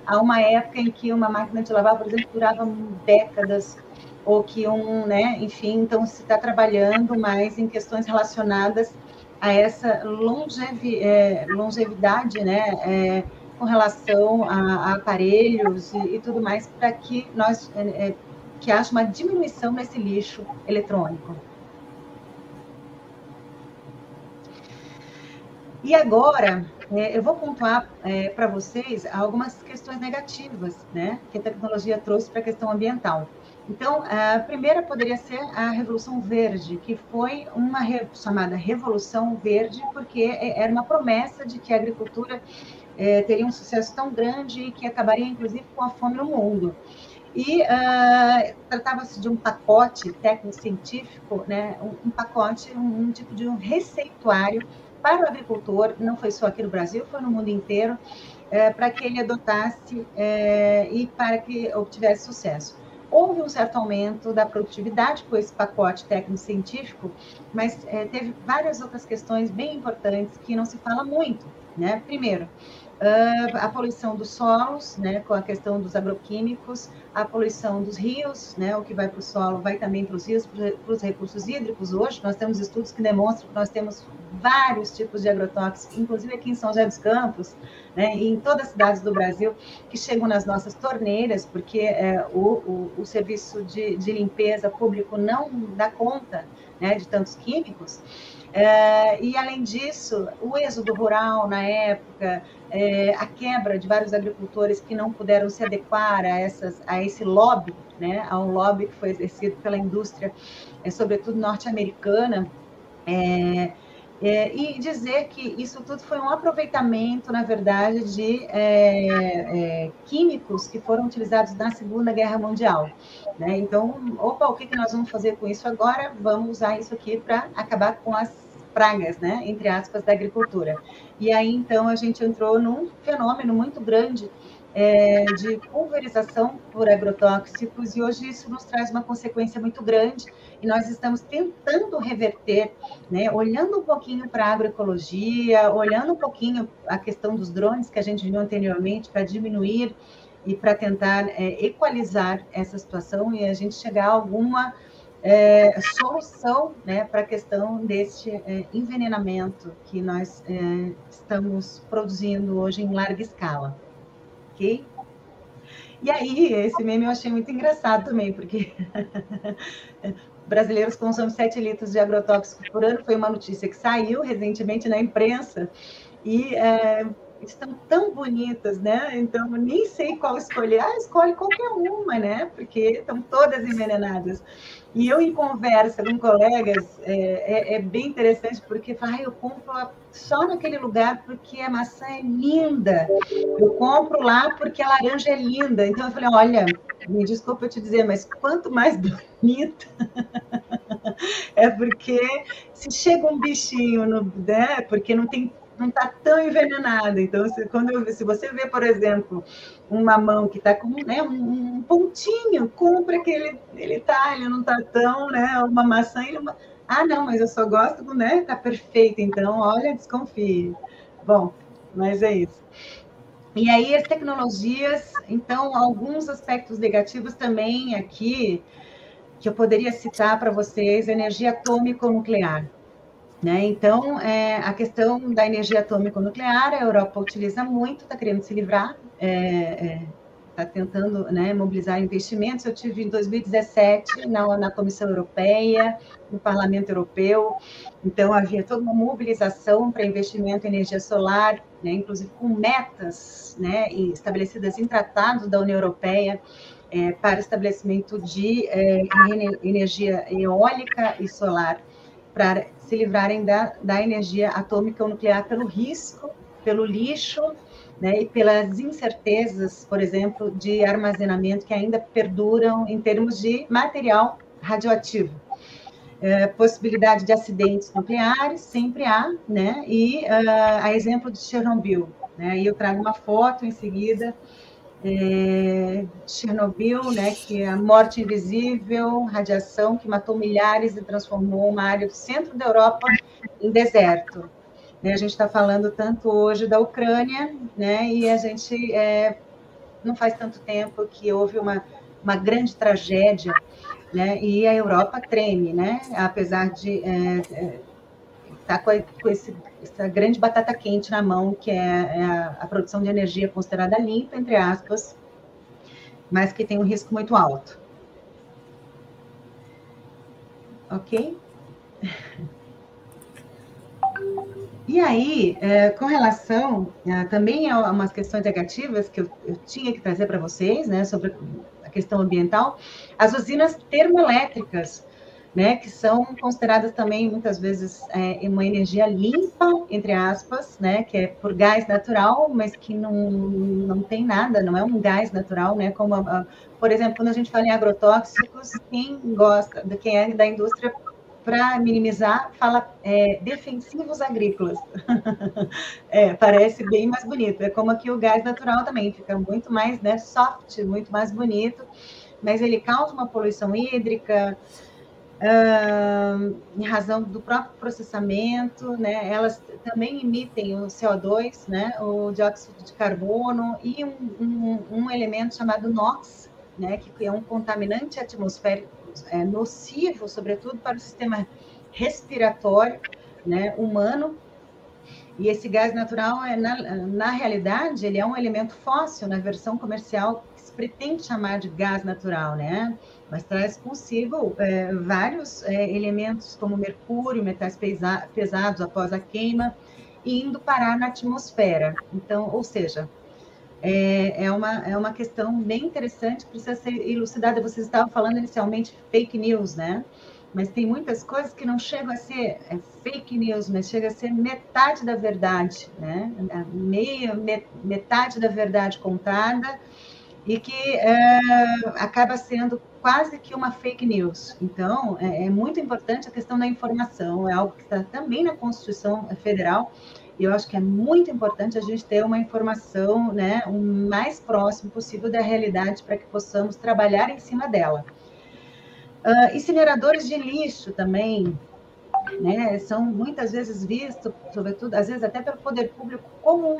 há uma época em que uma máquina de lavar, por exemplo, durava décadas, ou que né, enfim, então se está trabalhando mais em questões relacionadas a essa longevidade, né, com relação a aparelhos e tudo mais, para que que haja uma diminuição nesse lixo eletrônico. E agora, eu vou pontuar para vocês algumas questões negativas, né, que a tecnologia trouxe para a questão ambiental. Então, a primeira poderia ser a Revolução Verde, que foi uma chamada Revolução Verde, porque era uma promessa de que a agricultura teria um sucesso tão grande que acabaria, inclusive, com a fome no mundo. E tratava-se de um pacote técnico-científico, né, um pacote, um tipo de um receituário para o agricultor, não foi só aqui no Brasil, foi no mundo inteiro, para que ele adotasse e para que obtivesse sucesso. houve um certo aumento da produtividade com esse pacote técnico-científico, mas teve várias outras questões bem importantes que não se fala muito, né? Primeiro, a poluição dos solos, né, com a questão dos agroquímicos, a poluição dos rios, né, o que vai para o solo vai também para os rios, para os recursos hídricos. Hoje nós temos estudos que demonstram que nós temos vários tipos de agrotóxicos, inclusive aqui em São José dos Campos, né, e em todas as cidades do Brasil, que chegam nas nossas torneiras, porque o serviço de limpeza público não dá conta, né, de tantos químicos. E, além disso, o êxodo rural na época, a quebra de vários agricultores que não puderam se adequar a esse lobby, né, a um lobby que foi exercido pela indústria, sobretudo norte-americana, e dizer que isso tudo foi um aproveitamento, na verdade, de químicos que foram utilizados na Segunda Guerra Mundial. Né? Então, opa, o que nós vamos fazer com isso agora? Vamos usar isso aqui para acabar com as pragas, né, entre aspas, da agricultura. E aí, então, a gente entrou num fenômeno muito grande de pulverização por agrotóxicos, e hoje isso nos traz uma consequência muito grande, e nós estamos tentando reverter, né, olhando um pouquinho para a agroecologia, olhando um pouquinho a questão dos drones que a gente viu anteriormente, para diminuir e para tentar equalizar essa situação e a gente chegar a alguma solução, né, para a questão deste envenenamento que nós estamos produzindo hoje em larga escala. Ok? E aí, esse meme eu achei muito engraçado também, porque brasileiros consomem 7 litros de agrotóxicos por ano, foi uma notícia que saiu recentemente na imprensa, e estão tão bonitas, né? Então, nem sei qual escolher. Escolhe qualquer uma, né? Porque estão todas envenenadas. E eu, em conversa com colegas, é bem interessante, porque fala, eu compro só naquele lugar porque a maçã é linda. Eu compro lá porque a laranja é linda. Então, eu falei, olha, me desculpa eu te dizer, mas quanto mais bonita, é porque se chega um bichinho, né? Porque não está tão envenenada. Então, se você vê, por exemplo, um mamão que está com, né, um pontinho, compra que ele não está tão, né? Uma maçã, não, mas eu só gosto do, né? Está perfeito, então, olha, desconfie. Bom, mas é isso. E aí, as tecnologias, então, alguns aspectos negativos também aqui, que eu poderia citar para vocês, energia atômico-nuclear. Né? Então, a questão da energia atômico-nuclear, a Europa utiliza muito, está querendo se livrar, está tentando, né, mobilizar investimentos. Eu tive em 2017 na Comissão Europeia, no Parlamento Europeu, então havia toda uma mobilização para investimento em energia solar, né, inclusive com metas, né, estabelecidas em tratados da União Europeia, para estabelecimento de energia eólica e solar, para se livrarem da energia atômica ou nuclear pelo risco, pelo lixo, né, e pelas incertezas, por exemplo, de armazenamento que ainda perduram em termos de material radioativo. Possibilidade de acidentes nucleares, sempre há, né, e a exemplo de Chernobyl, né, e eu trago uma foto em seguida, Chernobyl, né, que é a morte invisível, radiação que matou milhares e transformou uma área do centro da Europa em deserto. Né, a gente está falando tanto hoje da Ucrânia, né, e a gente não faz tanto tempo que houve uma grande tragédia, né, e a Europa treme, né, apesar de estar com essa grande batata quente na mão, que é a produção de energia considerada limpa, entre aspas, mas que tem um risco muito alto. Ok? E aí, com relação também a umas questões negativas que eu tinha que trazer para vocês, né, sobre a questão ambiental, as usinas termoelétricas, né, que são consideradas também, muitas vezes, uma energia limpa, entre aspas, né, que é por gás natural, mas que não tem nada, não é um gás natural, né, como, por exemplo, quando a gente fala em agrotóxicos, quem é da indústria, para minimizar, fala defensivos agrícolas. Parece bem mais bonito, é como aqui o gás natural também, fica muito mais, né, soft, muito mais bonito, mas ele causa uma poluição hídrica, em razão do próprio processamento, né? Elas também emitem o CO2, né? O dióxido de carbono e um elemento chamado NOx, né? Que é um contaminante atmosférico nocivo, sobretudo para o sistema respiratório, né? Humano. E esse gás natural, na realidade, ele é um elemento fóssil na versão comercial que se pretende chamar de gás natural, né? Mas traz consigo vários elementos como mercúrio, metais pesados após a queima, indo parar na atmosfera. Então, ou seja, é uma questão bem interessante, precisa ser elucidada. Vocês estavam falando inicialmente fake news, né? Mas tem muitas coisas que não chegam a ser fake news, mas chega a ser metade da verdade, né? Metade da verdade contada, e que acaba sendo quase que uma fake news. Então, é muito importante a questão da informação, é algo que está também na Constituição Federal, e eu acho que é muito importante a gente ter uma informação, né, o mais próximo possível da realidade para que possamos trabalhar em cima dela. Incineradores de lixo também, né, são muitas vezes vistos, sobretudo, às vezes até pelo poder público, como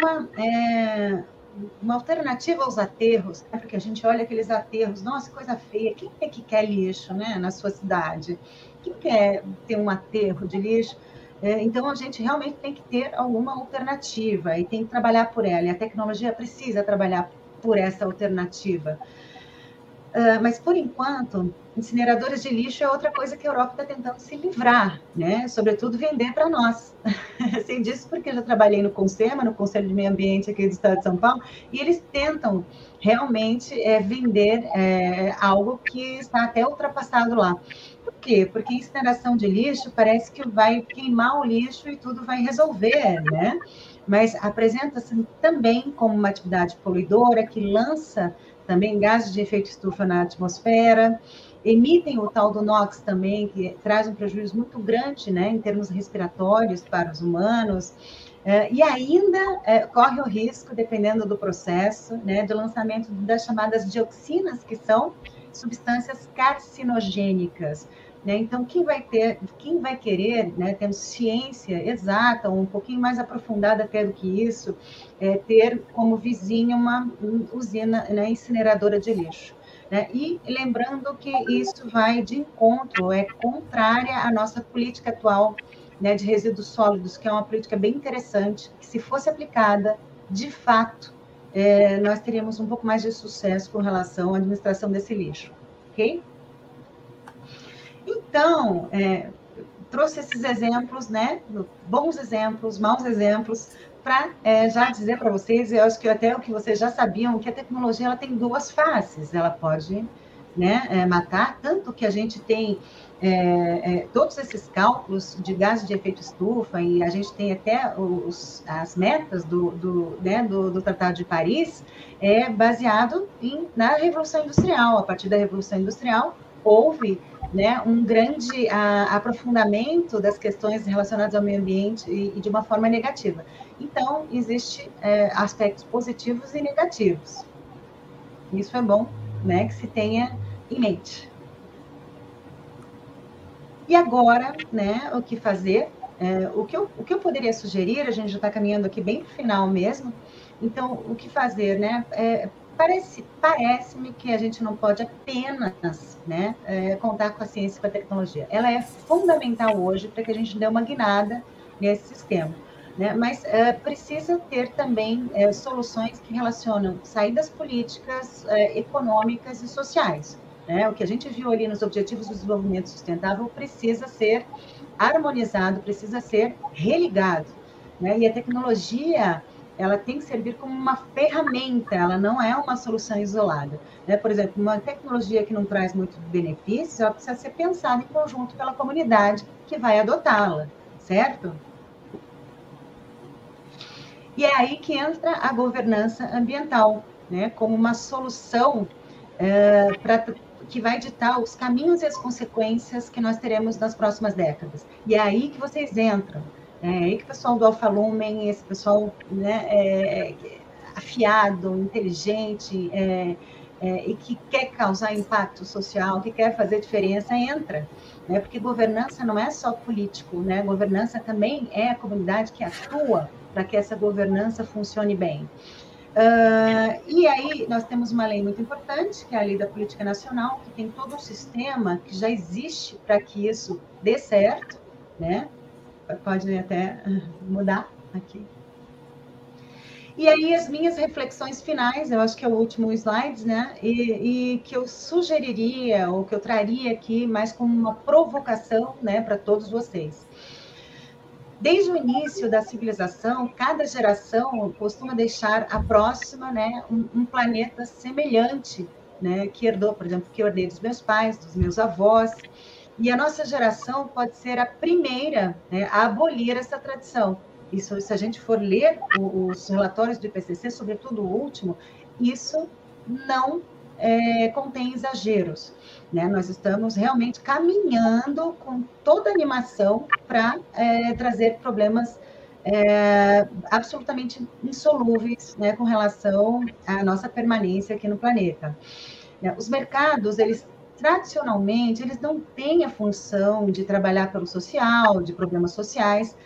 uma alternativa aos aterros, né? Porque a gente olha aqueles aterros, nossa, coisa feia, quem é que quer lixo, né, na sua cidade? Quem quer ter um aterro de lixo? Então, a gente realmente tem que ter alguma alternativa e tem que trabalhar por ela, e a tecnologia precisa trabalhar por essa alternativa. Mas, por enquanto, incineradores de lixo é outra coisa que a Europa está tentando se livrar, né? Sobretudo vender para nós. Sei disso porque eu já trabalhei no CONSEMA, no Conselho de Meio Ambiente aqui do Estado de São Paulo, e eles tentam realmente vender algo que está até ultrapassado lá. Por quê? Porque incineração de lixo parece que vai queimar o lixo e tudo vai resolver, né? Mas apresenta-se também como uma atividade poluidora que lança também gases de efeito estufa na atmosfera, emitem o tal do NOx também, que traz um prejuízo muito grande, né, em termos respiratórios para os humanos, e ainda corre o risco, dependendo do processo, né, do lançamento das chamadas dioxinas, que são substâncias carcinogênicas. Né? Então, quem vai querer, né, tendo ciência exata, ou um pouquinho mais aprofundada até do que isso, ter como vizinha uma usina, né, incineradora de lixo. Né? E lembrando que isso vai de encontro, é contrária à nossa política atual, né, de resíduos sólidos, que é uma política bem interessante, que se fosse aplicada, de fato, nós teríamos um pouco mais de sucesso com relação à administração desse lixo. Ok? Então, trouxe esses exemplos, né, bons exemplos, maus exemplos, para já dizer para vocês, eu acho que até o que vocês já sabiam, que a tecnologia ela tem duas faces, ela pode, né, matar, tanto que a gente tem todos esses cálculos de gases de efeito estufa, e a gente tem até as metas do Tratado de Paris, baseado na Revolução Industrial. A partir da Revolução Industrial, houve, né, um grande aprofundamento das questões relacionadas ao meio ambiente e de uma forma negativa. Então, existem aspectos positivos e negativos. Isso é bom, né, que se tenha em mente. E agora, né, o que fazer? O que eu poderia sugerir, a gente já está caminhando aqui bem para o final mesmo, então, o que fazer, né? Parece-me que a gente não pode apenas, né, contar com a ciência e com a tecnologia. Ela é fundamental hoje para que a gente dê uma guinada nesse sistema, né? Mas precisa ter também soluções que relacionam saídas políticas, econômicas e sociais. Né? O que a gente viu ali nos Objetivos do Desenvolvimento Sustentável precisa ser harmonizado, precisa ser religado. Né? E a tecnologia, ela tem que servir como uma ferramenta, ela não é uma solução isolada. Né? Por exemplo, uma tecnologia que não traz muito benefício, ela precisa ser pensada em conjunto pela comunidade que vai adotá-la, certo? E é aí que entra a governança ambiental, né? Como uma solução que vai ditar os caminhos e as consequências que nós teremos nas próximas décadas. E é aí que vocês entram. É aí que o pessoal do Alfa Lumen, esse pessoal, né, afiado, inteligente, e que quer causar impacto social, que quer fazer diferença, entra. Né? Porque governança não é só político, né? Governança também é a comunidade que atua para que essa governança funcione bem. E aí nós temos uma lei muito importante, que é a Lei da Política Nacional, que tem todo um sistema que já existe para que isso dê certo, né? Pode até mudar aqui. E aí as minhas reflexões finais, eu acho que é o último slide, né? E que eu sugeriria, ou que eu traria aqui mais como uma provocação, né, para todos vocês. Desde o início da civilização, cada geração costuma deixar a próxima, né, um planeta semelhante, né, que herdou, por exemplo, que eu herdei dos meus pais, dos meus avós, e a nossa geração pode ser a primeira, né, a abolir essa tradição. Isso, se a gente for ler os relatórios do IPCC, sobretudo o último, isso não contém exageros. Né? Nós estamos realmente caminhando com toda a animação para trazer problemas absolutamente insolúveis, né, com relação à nossa permanência aqui no planeta. Os mercados, eles tradicionalmente, eles não têm a função de trabalhar pelo social, de problemas sociais.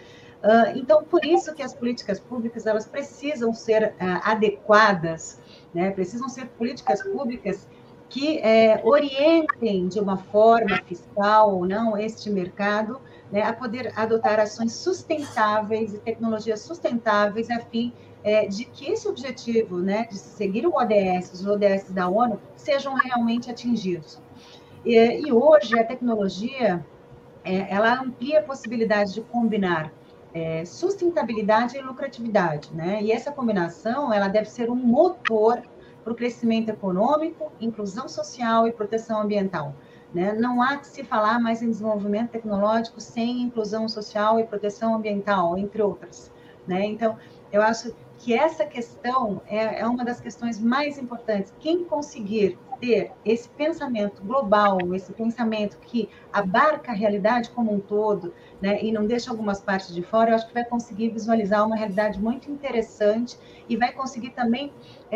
Então, por isso que as políticas públicas, elas precisam ser adequadas, né? Precisam ser políticas públicas que orientem de uma forma fiscal ou não este mercado, né, a poder adotar ações sustentáveis e tecnologias sustentáveis a fim de que esse objetivo, né, de seguir os ODS da ONU, sejam realmente atingidos. E hoje a tecnologia, ela amplia a possibilidade de combinar sustentabilidade e lucratividade, né? E essa combinação, ela deve ser um motor para o crescimento econômico, inclusão social e proteção ambiental. Né? Não há que se falar mais em desenvolvimento tecnológico sem inclusão social e proteção ambiental, entre outras. Né? Então, eu acho que essa questão é uma das questões mais importantes. Quem conseguir ter esse pensamento global, esse pensamento que abarca a realidade como um todo, né, e não deixa algumas partes de fora, eu acho que vai conseguir visualizar uma realidade muito interessante e vai conseguir também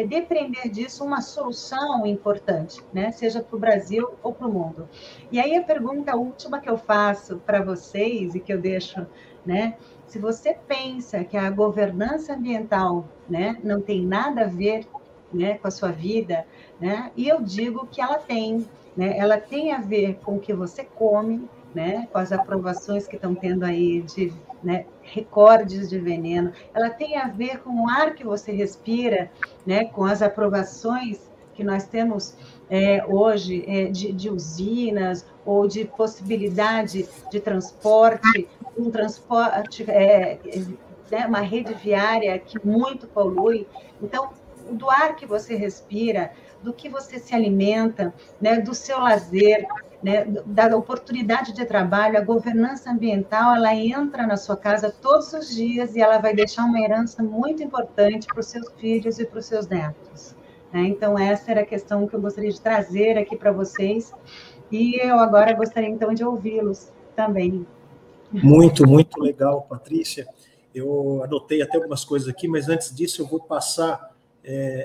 depreender disso uma solução importante, né, seja para o Brasil ou para o mundo. E aí a pergunta última que eu faço para vocês e que eu deixo, né, se você pensa que a governança ambiental, né, não tem nada a ver, né, com a sua vida, né, e eu digo que ela tem, né, ela tem a ver com o que você come, né, com as aprovações que estão tendo aí de, né, recordes de veneno, ela tem a ver com o ar que você respira, né, com as aprovações que nós temos hoje de usinas ou de possibilidade de transporte, um transporte, né, uma rede viária que muito polui. Então, do ar que você respira, do que você se alimenta, né, do seu lazer, né, da oportunidade de trabalho, a governança ambiental, ela entra na sua casa todos os dias e ela vai deixar uma herança muito importante para os seus filhos e para os seus netos. Né? Então, essa era a questão que eu gostaria de trazer aqui para vocês e eu agora gostaria, então, de ouvi-los também. Muito, muito legal, Patrícia. Eu anotei até algumas coisas aqui, mas antes disso eu vou passar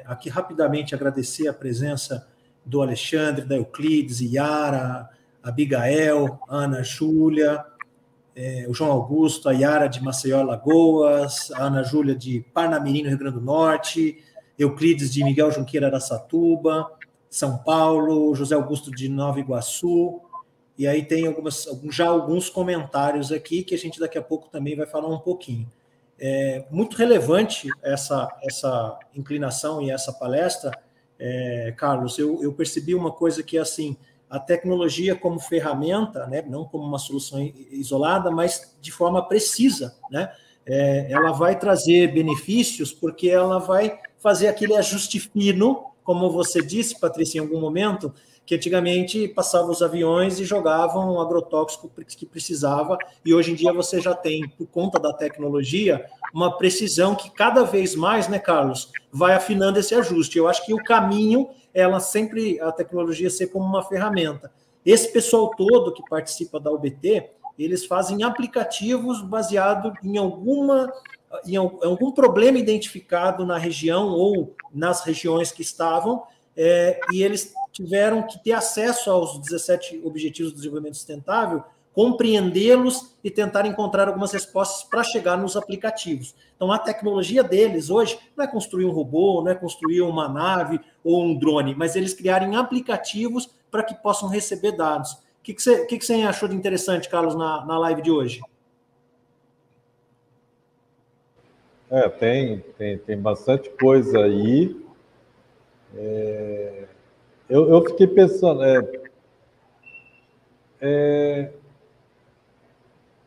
aqui rapidamente agradecer a presença do Alexandre, da Euclides, Yara, Abigail, Ana Júlia, o João Augusto, a Yara de Maceió, Lagoas, a Ana Júlia de Parnamirim, no Rio Grande do Norte, Euclides de Miguel Junqueira, Araçatuba, São Paulo, José Augusto de Nova Iguaçu, e aí tem já alguns comentários aqui que a gente daqui a pouco também vai falar um pouquinho. Muito relevante essa inclinação e essa palestra, Carlos. Eu percebi uma coisa que, assim, a tecnologia como ferramenta, né, não como uma solução isolada, mas de forma precisa, né? Ela vai trazer benefícios porque ela vai fazer aquele ajuste fino, como você disse, Patrícia, em algum momento, que antigamente passavam os aviões e jogavam o agrotóxico que precisava, e hoje em dia você já tem, por conta da tecnologia, uma precisão que cada vez mais, né, Carlos, vai afinando esse ajuste. Eu acho que o caminho, a tecnologia ser como uma ferramenta. Esse pessoal todo que participa da UBT, eles fazem aplicativos baseados em algum problema identificado na região ou nas regiões que estavam, e eles tiveram que ter acesso aos 17 Objetivos de Desenvolvimento Sustentável, compreendê-los e tentar encontrar algumas respostas para chegar nos aplicativos. Então, a tecnologia deles hoje não é construir um robô, não é construir uma nave ou um drone, mas eles criarem aplicativos para que possam receber dados. O que você achou de interessante, Carlos, na live de hoje? Tem bastante coisa aí. Eu fiquei pensando,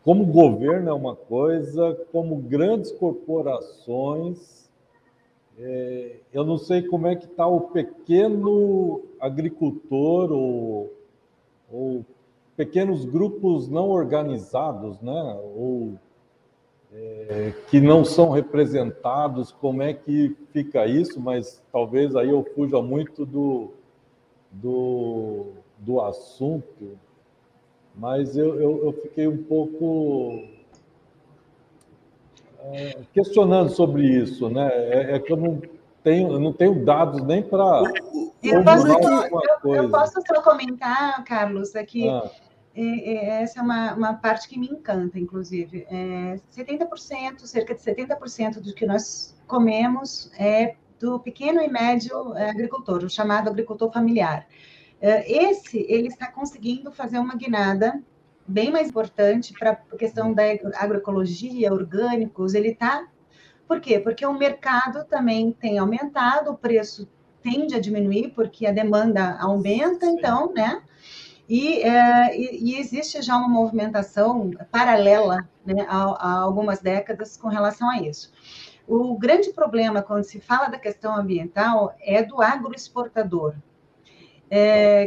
como governo é uma coisa, como grandes corporações, eu não sei como é que está o pequeno agricultor ou pequenos grupos não organizados, né? Ou que não são representados, como é que fica isso, mas talvez aí eu fuja muito do assunto, mas eu fiquei um pouco questionando sobre isso, né? Que eu não tenho dados nem para eu posso só comentar, Carlos, aqui. Essa é uma parte que me encanta, inclusive. 70%, cerca de 70% do que nós comemos é do pequeno e médio agricultor, o chamado agricultor familiar. Ele está conseguindo fazer uma guinada bem mais importante para a questão da agroecologia, orgânicos, ele está... Por quê? Porque o mercado também tem aumentado, o preço tende a diminuir, porque a demanda aumenta, então, né? E existe já uma movimentação paralela, né, há algumas décadas com relação a isso. O grande problema quando se fala da questão ambiental é do agroexportador.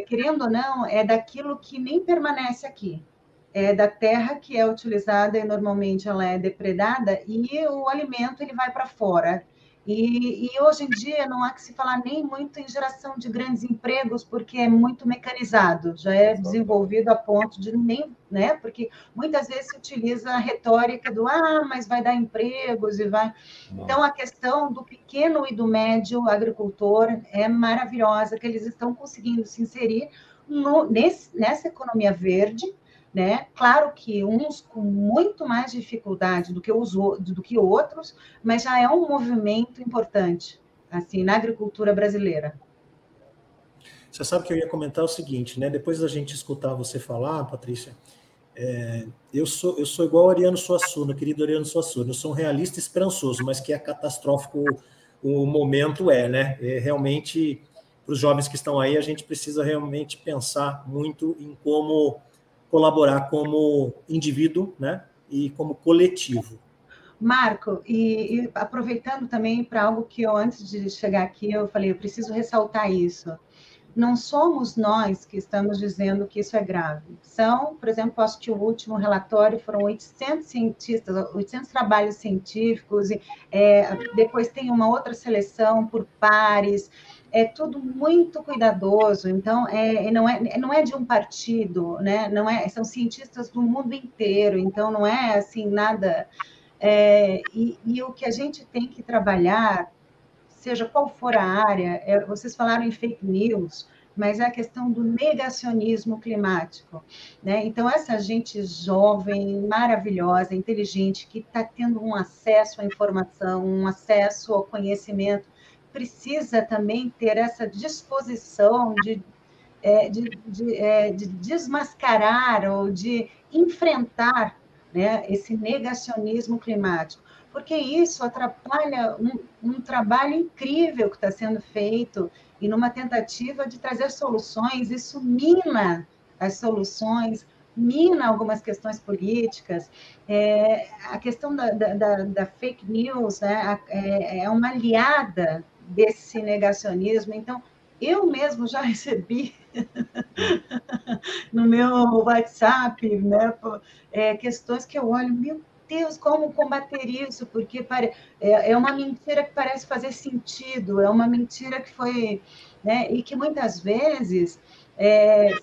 Querendo ou não, é daquilo que nem permanece aqui. É da terra que é utilizada e normalmente ela é depredada e o alimento ele vai para fora. E hoje em dia não há que se falar nem muito em geração de grandes empregos, porque é muito mecanizado, já é desenvolvido a ponto de nem, né? Porque muitas vezes se utiliza a retórica do mas vai dar empregos e vai. Então a questão do pequeno e do médio agricultor é maravilhosa, que eles estão conseguindo se inserir nessa economia verde. Né? Claro que uns com muito mais dificuldade do que outros, mas já é um movimento importante assim, na agricultura brasileira. Você sabe que eu ia comentar o seguinte, né? Depois da gente escutar você falar, Patrícia, eu sou igual ao Ariano Suassuna, querido Ariano Suassuna, eu sou um realista esperançoso, mas que é catastrófico o momento, né? Realmente, para os jovens que estão aí, a gente precisa realmente pensar muito em como colaborar como indivíduo, né, e como coletivo. Marco, e aproveitando também para algo que eu, antes de chegar aqui, eu falei, eu preciso ressaltar isso. Não somos nós que estamos dizendo que isso é grave. São, por exemplo, acho que o último relatório foram 800 cientistas, 800 trabalhos científicos, depois tem uma outra seleção por pares, é tudo muito cuidadoso, então não é de um partido, né? Não são cientistas do mundo inteiro, então não é assim nada. E o que a gente tem que trabalhar, seja qual for a área, vocês falaram em fake news, mas é a questão do negacionismo climático, né? Então, essa gente jovem, maravilhosa, inteligente, que está tendo um acesso à informação, um acesso ao conhecimento, precisa também ter essa disposição de desmascarar ou de enfrentar, né, esse negacionismo climático, porque isso atrapalha um trabalho incrível que está sendo feito e numa tentativa de trazer soluções, isso mina as soluções, mina algumas questões políticas. A questão da fake news, né, é uma aliada desse negacionismo. Então, eu mesmo já recebi no meu WhatsApp, né, questões que eu olho, meu Deus, como combater isso? Porque é uma mentira que parece fazer sentido, é uma mentira que foi... Né, e que muitas vezes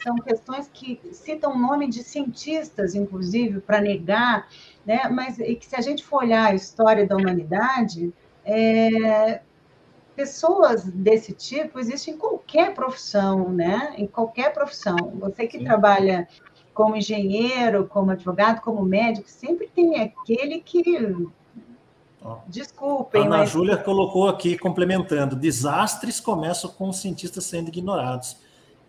são questões que citam o nome de cientistas, inclusive, para negar, né, mas e que se a gente for olhar a história da humanidade, pessoas desse tipo existem em qualquer profissão, né? Em qualquer profissão. Você que trabalha como engenheiro, como advogado, como médico, sempre tem aquele que... Desculpem, A Ana mas... Júlia colocou aqui, complementando, desastres começam com os cientistas sendo ignorados.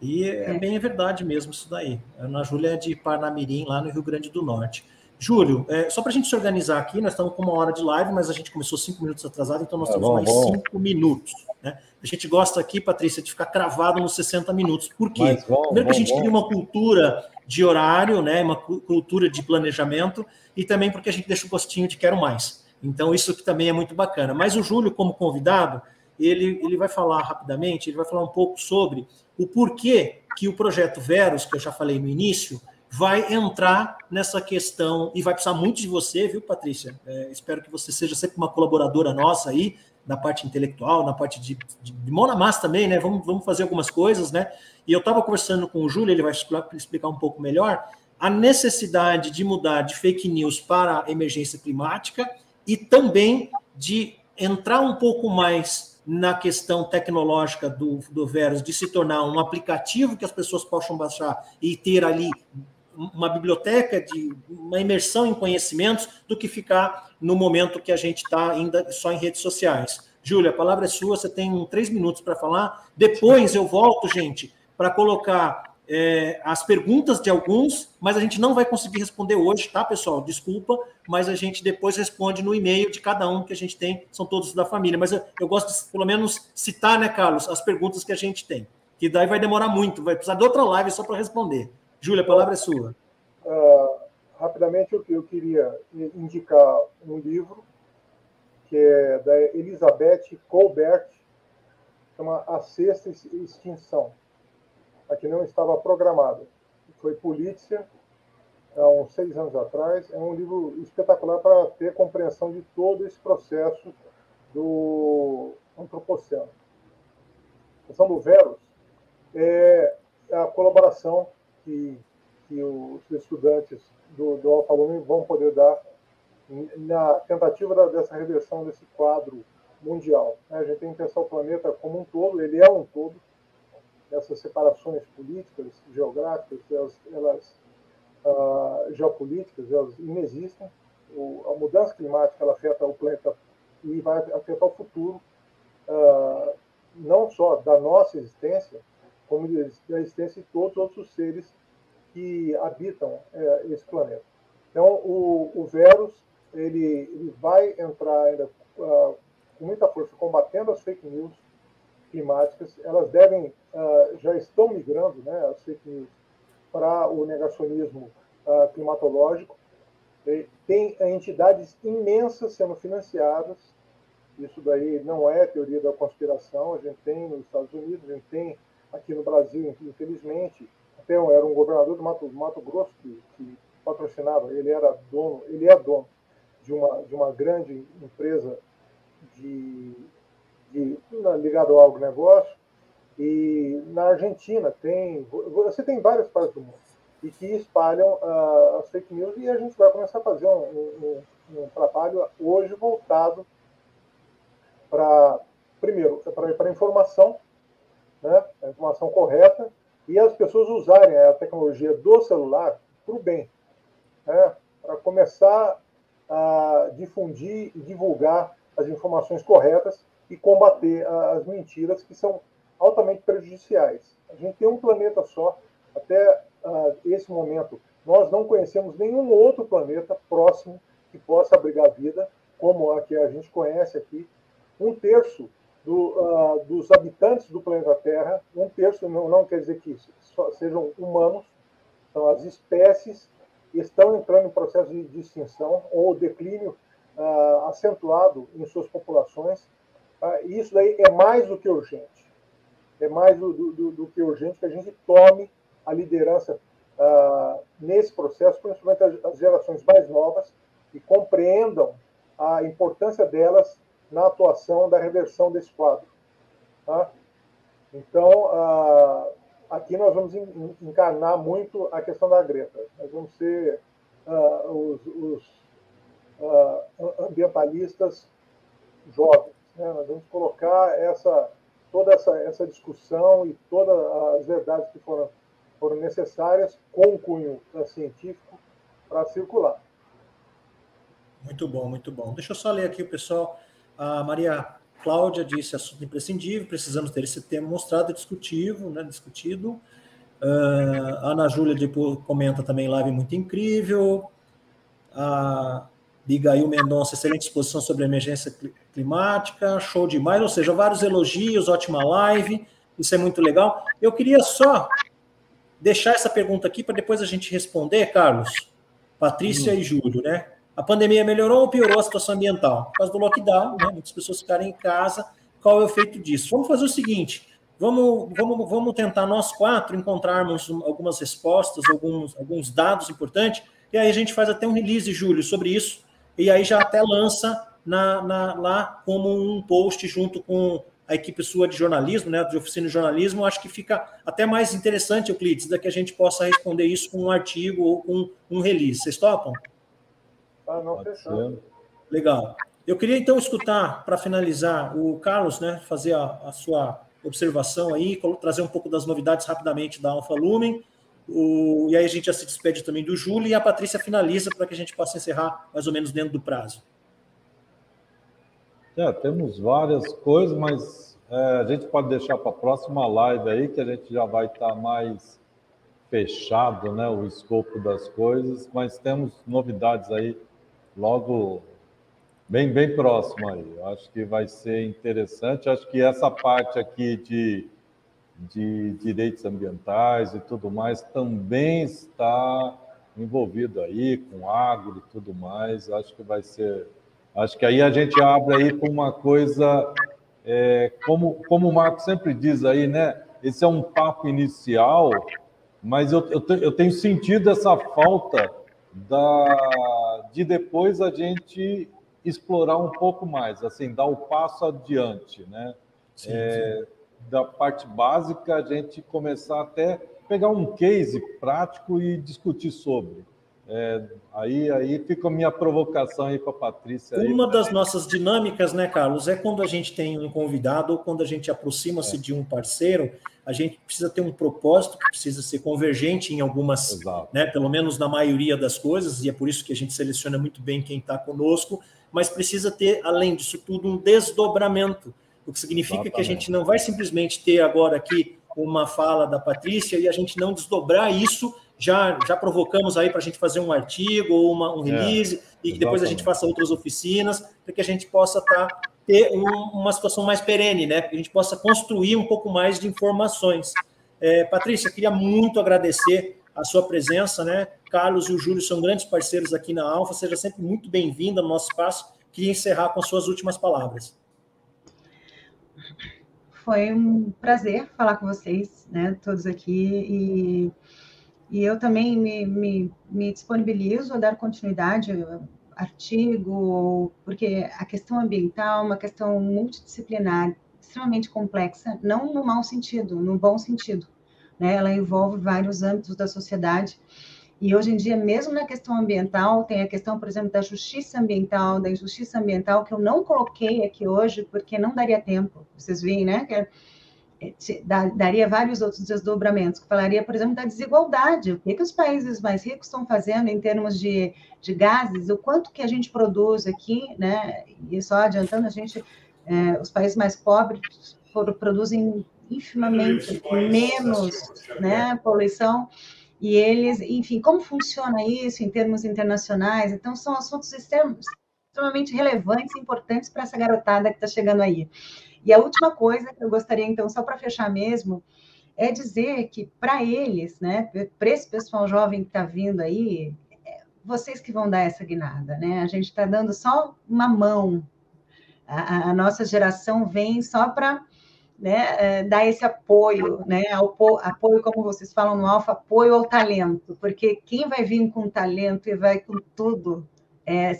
E é bem verdade mesmo isso daí. A Ana Júlia é de Parnamirim, lá no Rio Grande do Norte. Júlio, só para a gente se organizar aqui, nós estamos com 1 hora de live, mas a gente começou 5 minutos atrasado, então nós temos mais 5 minutos. Né? A gente gosta aqui, Patrícia, de ficar cravado nos 60 minutos. Por quê? Primeiro que a gente cria uma cultura de horário, né? Uma cultura de planejamento, e também porque a gente deixa o gostinho de quero mais. Então, isso que também é muito bacana. Mas o Júlio, como convidado, ele vai falar rapidamente, ele vai falar um pouco sobre o porquê que o projeto Verus, que eu já falei no início, vai entrar nessa questão, e vai precisar muito de você, viu, Patrícia? Espero que você seja sempre uma colaboradora nossa aí, na parte intelectual, na parte de mão na massa também, né? Vamos fazer algumas coisas, né? E eu estava conversando com o Júlio, ele vai explicar um pouco melhor, a necessidade de mudar de fake news para a emergência climática e também de entrar um pouco mais na questão tecnológica do Verus, de se tornar um aplicativo que as pessoas possam baixar e ter ali uma biblioteca, de uma imersão em conhecimentos, do que ficar no momento que a gente está ainda só em redes sociais. Júlia, a palavra é sua, você tem 3 minutos para falar. Depois eu volto, gente, para colocar as perguntas de alguns, mas a gente não vai conseguir responder hoje, tá, pessoal? Desculpa, mas a gente depois responde no e-mail de cada um que a gente tem, são todos da família. Mas eu gosto de, pelo menos, citar, né, Carlos, as perguntas que a gente tem, que daí vai demorar muito, vai precisar de outra live só para responder. Júlia, a palavra é sua. Rapidamente, eu queria indicar um livro que é da Elizabeth Colbert, chama A Sexta Extinção, a que não estava programada. Foi Pulitzer, há uns 6 anos atrás. É um livro espetacular para ter compreensão de todo esse processo do antropoceno. A questão do Verus é a colaboração que os estudantes do Alpha-Lumen vão poder dar na tentativa dessa reversão desse quadro mundial. A gente tem que pensar o planeta como um todo, ele é um todo. Essas separações políticas, geográficas, elas geopolíticas, elas inexistem. A mudança climática ela afeta o planeta e vai afetar o futuro, não só da nossa existência, como da existência de todos os outros seres que habitam esse planeta. Então, o Verus ele vai entrar ainda com muita força combatendo as fake news climáticas. Elas já estão migrando, né, as fake news, para o negacionismo climatológico. Tem entidades imensas sendo financiadas. Isso daí não é teoria da conspiração. A gente tem nos Estados Unidos, a gente tem aqui no Brasil, infelizmente. Até era um governador do Mato Grosso que patrocinava. Ele é dono de uma grande empresa ligado ao agronegócio. E na Argentina você tem várias partes do mundo e que espalham as fake news, e a gente vai começar a fazer um trabalho hoje voltado primeiro, para a informação, né, a informação correta, e as pessoas usarem a tecnologia do celular para o bem, né, para começar a difundir e divulgar as informações corretas e combater as mentiras que são altamente prejudiciais. A gente tem um planeta só. Até esse momento, nós não conhecemos nenhum outro planeta próximo que possa abrigar vida, como a que a gente conhece aqui. 1/3 dos habitantes do planeta Terra, 1/3 não quer dizer que sejam humanos, então as espécies estão entrando em processo de extinção ou declínio acentuado em suas populações. E isso daí é mais do que urgente. É mais do que urgente que a gente tome a liderança nesse processo, principalmente as gerações mais novas, e compreendam a importância delas na atuação da reversão desse quadro. Tá? Então, aqui nós vamos encarnar muito a questão da Greta. Nós vamos ser os ambientalistas jovens, né? Nós vamos colocar toda essa discussão e todas as verdades que foram necessárias com cunho científico para circular. Muito bom, muito bom. Deixa eu só ler aqui o pessoal. A Maria Cláudia disse: assunto imprescindível, precisamos ter esse tema mostrado e discutido, né, discutido. A Ana Júlia comenta também: live muito incrível. A Bigail Mendonça: excelente exposição sobre a emergência climática, show demais, ou seja, vários elogios, ótima live, isso é muito legal. Eu queria só deixar essa pergunta aqui para depois a gente responder, Carlos, Patrícia e Júlio, né? A pandemia melhorou ou piorou a situação ambiental? Por causa do lockdown, né? Muitas pessoas ficarem em casa, qual é o efeito disso? Vamos fazer o seguinte, vamos tentar nós quatro encontrarmos algumas respostas, alguns dados importantes, e aí a gente faz até um release, Júlio, sobre isso, e aí já até lança lá como um post junto com a equipe sua de jornalismo, né, de oficina de jornalismo. Acho que fica até mais interessante, Euclides, da que a gente possa responder isso com um artigo ou com um release. Vocês topam? Não, fechado. Legal. Eu queria, então, escutar, para finalizar, o Carlos, né, fazer a sua observação aí, trazer um pouco das novidades rapidamente da Alfa Lumen, e aí a gente já se despede também do Júlio, e a Patrícia finaliza para que a gente possa encerrar mais ou menos dentro do prazo. Temos várias coisas, mas a gente pode deixar para a próxima live aí, que a gente já vai estar mais fechado, né, o escopo das coisas, mas temos novidades aí logo bem próximo aí. Eu acho que vai ser interessante. Acho que essa parte aqui de direitos ambientais e tudo mais também está envolvido aí com agro e tudo mais. Acho que vai ser... Acho que aí a gente abre aí com uma coisa, como o Marco sempre diz aí, né? Esse é um papo inicial, mas eu tenho sentido essa falta de depois a gente explorar um pouco mais, assim, dar o passo adiante, né? Sim. Da parte básica, a gente começar até pegar um case prático e discutir sobre. Aí fica a minha provocação aí para a Patrícia. Uma das nossas dinâmicas, né, Carlos, é quando a gente tem um convidado ou quando a gente aproxima-se de um parceiro, a gente precisa ter um propósito que precisa ser convergente em algumas, né, pelo menos na maioria das coisas, e é por isso que a gente seleciona muito bem quem está conosco, mas precisa ter, além disso tudo, um desdobramento, o que significa que a gente não vai simplesmente ter agora aqui uma fala da Patrícia e a gente não desdobrar isso. Já provocamos aí para a gente fazer um artigo ou um release, e que depois a gente faça outras oficinas, para que a gente possa ter uma situação mais perene, né? Que a gente possa construir um pouco mais de informações. Patrícia, queria muito agradecer a sua presença, né? Carlos e o Júlio são grandes parceiros aqui na Alfa, seja sempre muito bem-vinda no nosso espaço. Queria encerrar com as suas últimas palavras. Foi um prazer falar com vocês, né? Todos aqui, e eu também me disponibilizo a dar continuidade ao artigo, porque a questão ambiental é uma questão multidisciplinar, extremamente complexa, não no mau sentido, no bom sentido, né? Ela envolve vários âmbitos da sociedade, e hoje em dia, mesmo na questão ambiental, tem a questão, por exemplo, da justiça ambiental, da injustiça ambiental, que eu não coloquei aqui hoje, porque não daria tempo, vocês veem, né? Daria vários outros desdobramentos, que falaria, por exemplo, da desigualdade, o que os países mais ricos estão fazendo em termos de gases, o quanto que a gente produz aqui, né? E só adiantando, os países mais pobres produzem infimamente menos, né, poluição, e eles, enfim, como funciona isso em termos internacionais? Então, são assuntos extremamente relevantes e importantes para essa garotada que está chegando aí. E a última coisa que eu gostaria, então, só para fechar mesmo, é dizer que, para eles, né, para esse pessoal jovem que está vindo aí, vocês que vão dar essa guinada, né? A gente está dando só uma mão. A nossa geração vem só para, né, dar esse apoio, né? Apoio, como vocês falam no Alfa, apoio ao talento, porque quem vai vir com talento e vai com tudo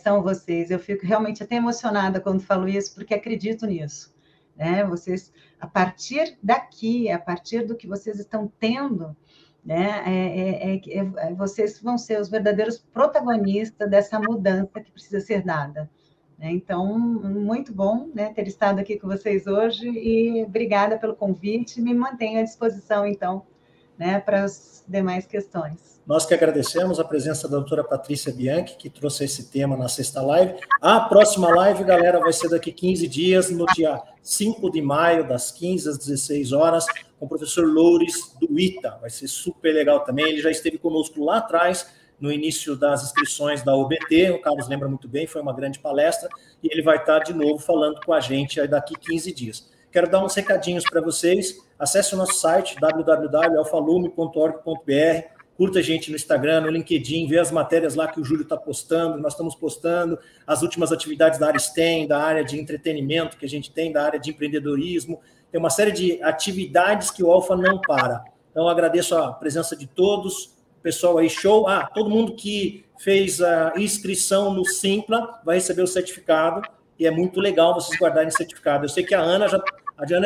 são vocês. Eu fico realmente até emocionada quando falo isso, porque acredito nisso. Né? Vocês, a partir daqui, a partir do que vocês estão tendo, né, vocês vão ser os verdadeiros protagonistas dessa mudança que precisa ser dada. né? Então, muito bom, né, ter estado aqui com vocês hoje e obrigada pelo convite. Me mantenho à disposição, então, né, para as demais questões. Nós que agradecemos a presença da doutora Patrícia Bianchi, que trouxe esse tema na sexta live. A próxima live, galera, vai ser daqui 15 dias, no dia 5 de maio, das 15 às 16 horas, com o professor Loures, do ITA. Vai ser super legal também. Ele já esteve conosco lá atrás, no início das inscrições da OBT, o Carlos lembra muito bem, foi uma grande palestra, e ele vai estar de novo falando com a gente aí daqui 15 dias. Quero dar uns recadinhos para vocês. Acesse o nosso site, www.alfalume.org.br, curta a gente no Instagram, no LinkedIn, vê as matérias lá que o Júlio está postando, nós estamos postando, as últimas atividades da área STEM, da área de entretenimento que a gente tem, da área de empreendedorismo, tem uma série de atividades que o Alfa não para. Então, agradeço a presença de todos, pessoal aí, show. Todo mundo que fez a inscrição no Simpla vai receber o certificado, e é muito legal vocês guardarem o certificado. Eu sei que a Ana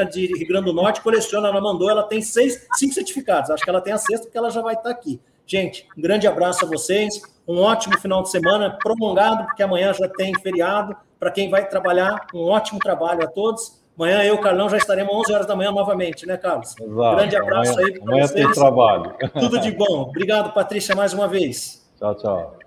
de Rio Grande do Norte coleciona, ela mandou, ela tem 5 certificados, acho que ela tem a sexta, porque ela já vai estar aqui. Gente, um grande abraço a vocês, um ótimo final de semana, prolongado, porque amanhã já tem feriado, para quem vai trabalhar, um ótimo trabalho a todos. Amanhã eu e o Carlão já estaremos 11 horas da manhã novamente, né, Carlos? Exato. Grande abraço aí para vocês. Amanhã tem trabalho. Tudo de bom. Obrigado, Patrícia, mais uma vez. Tchau, tchau.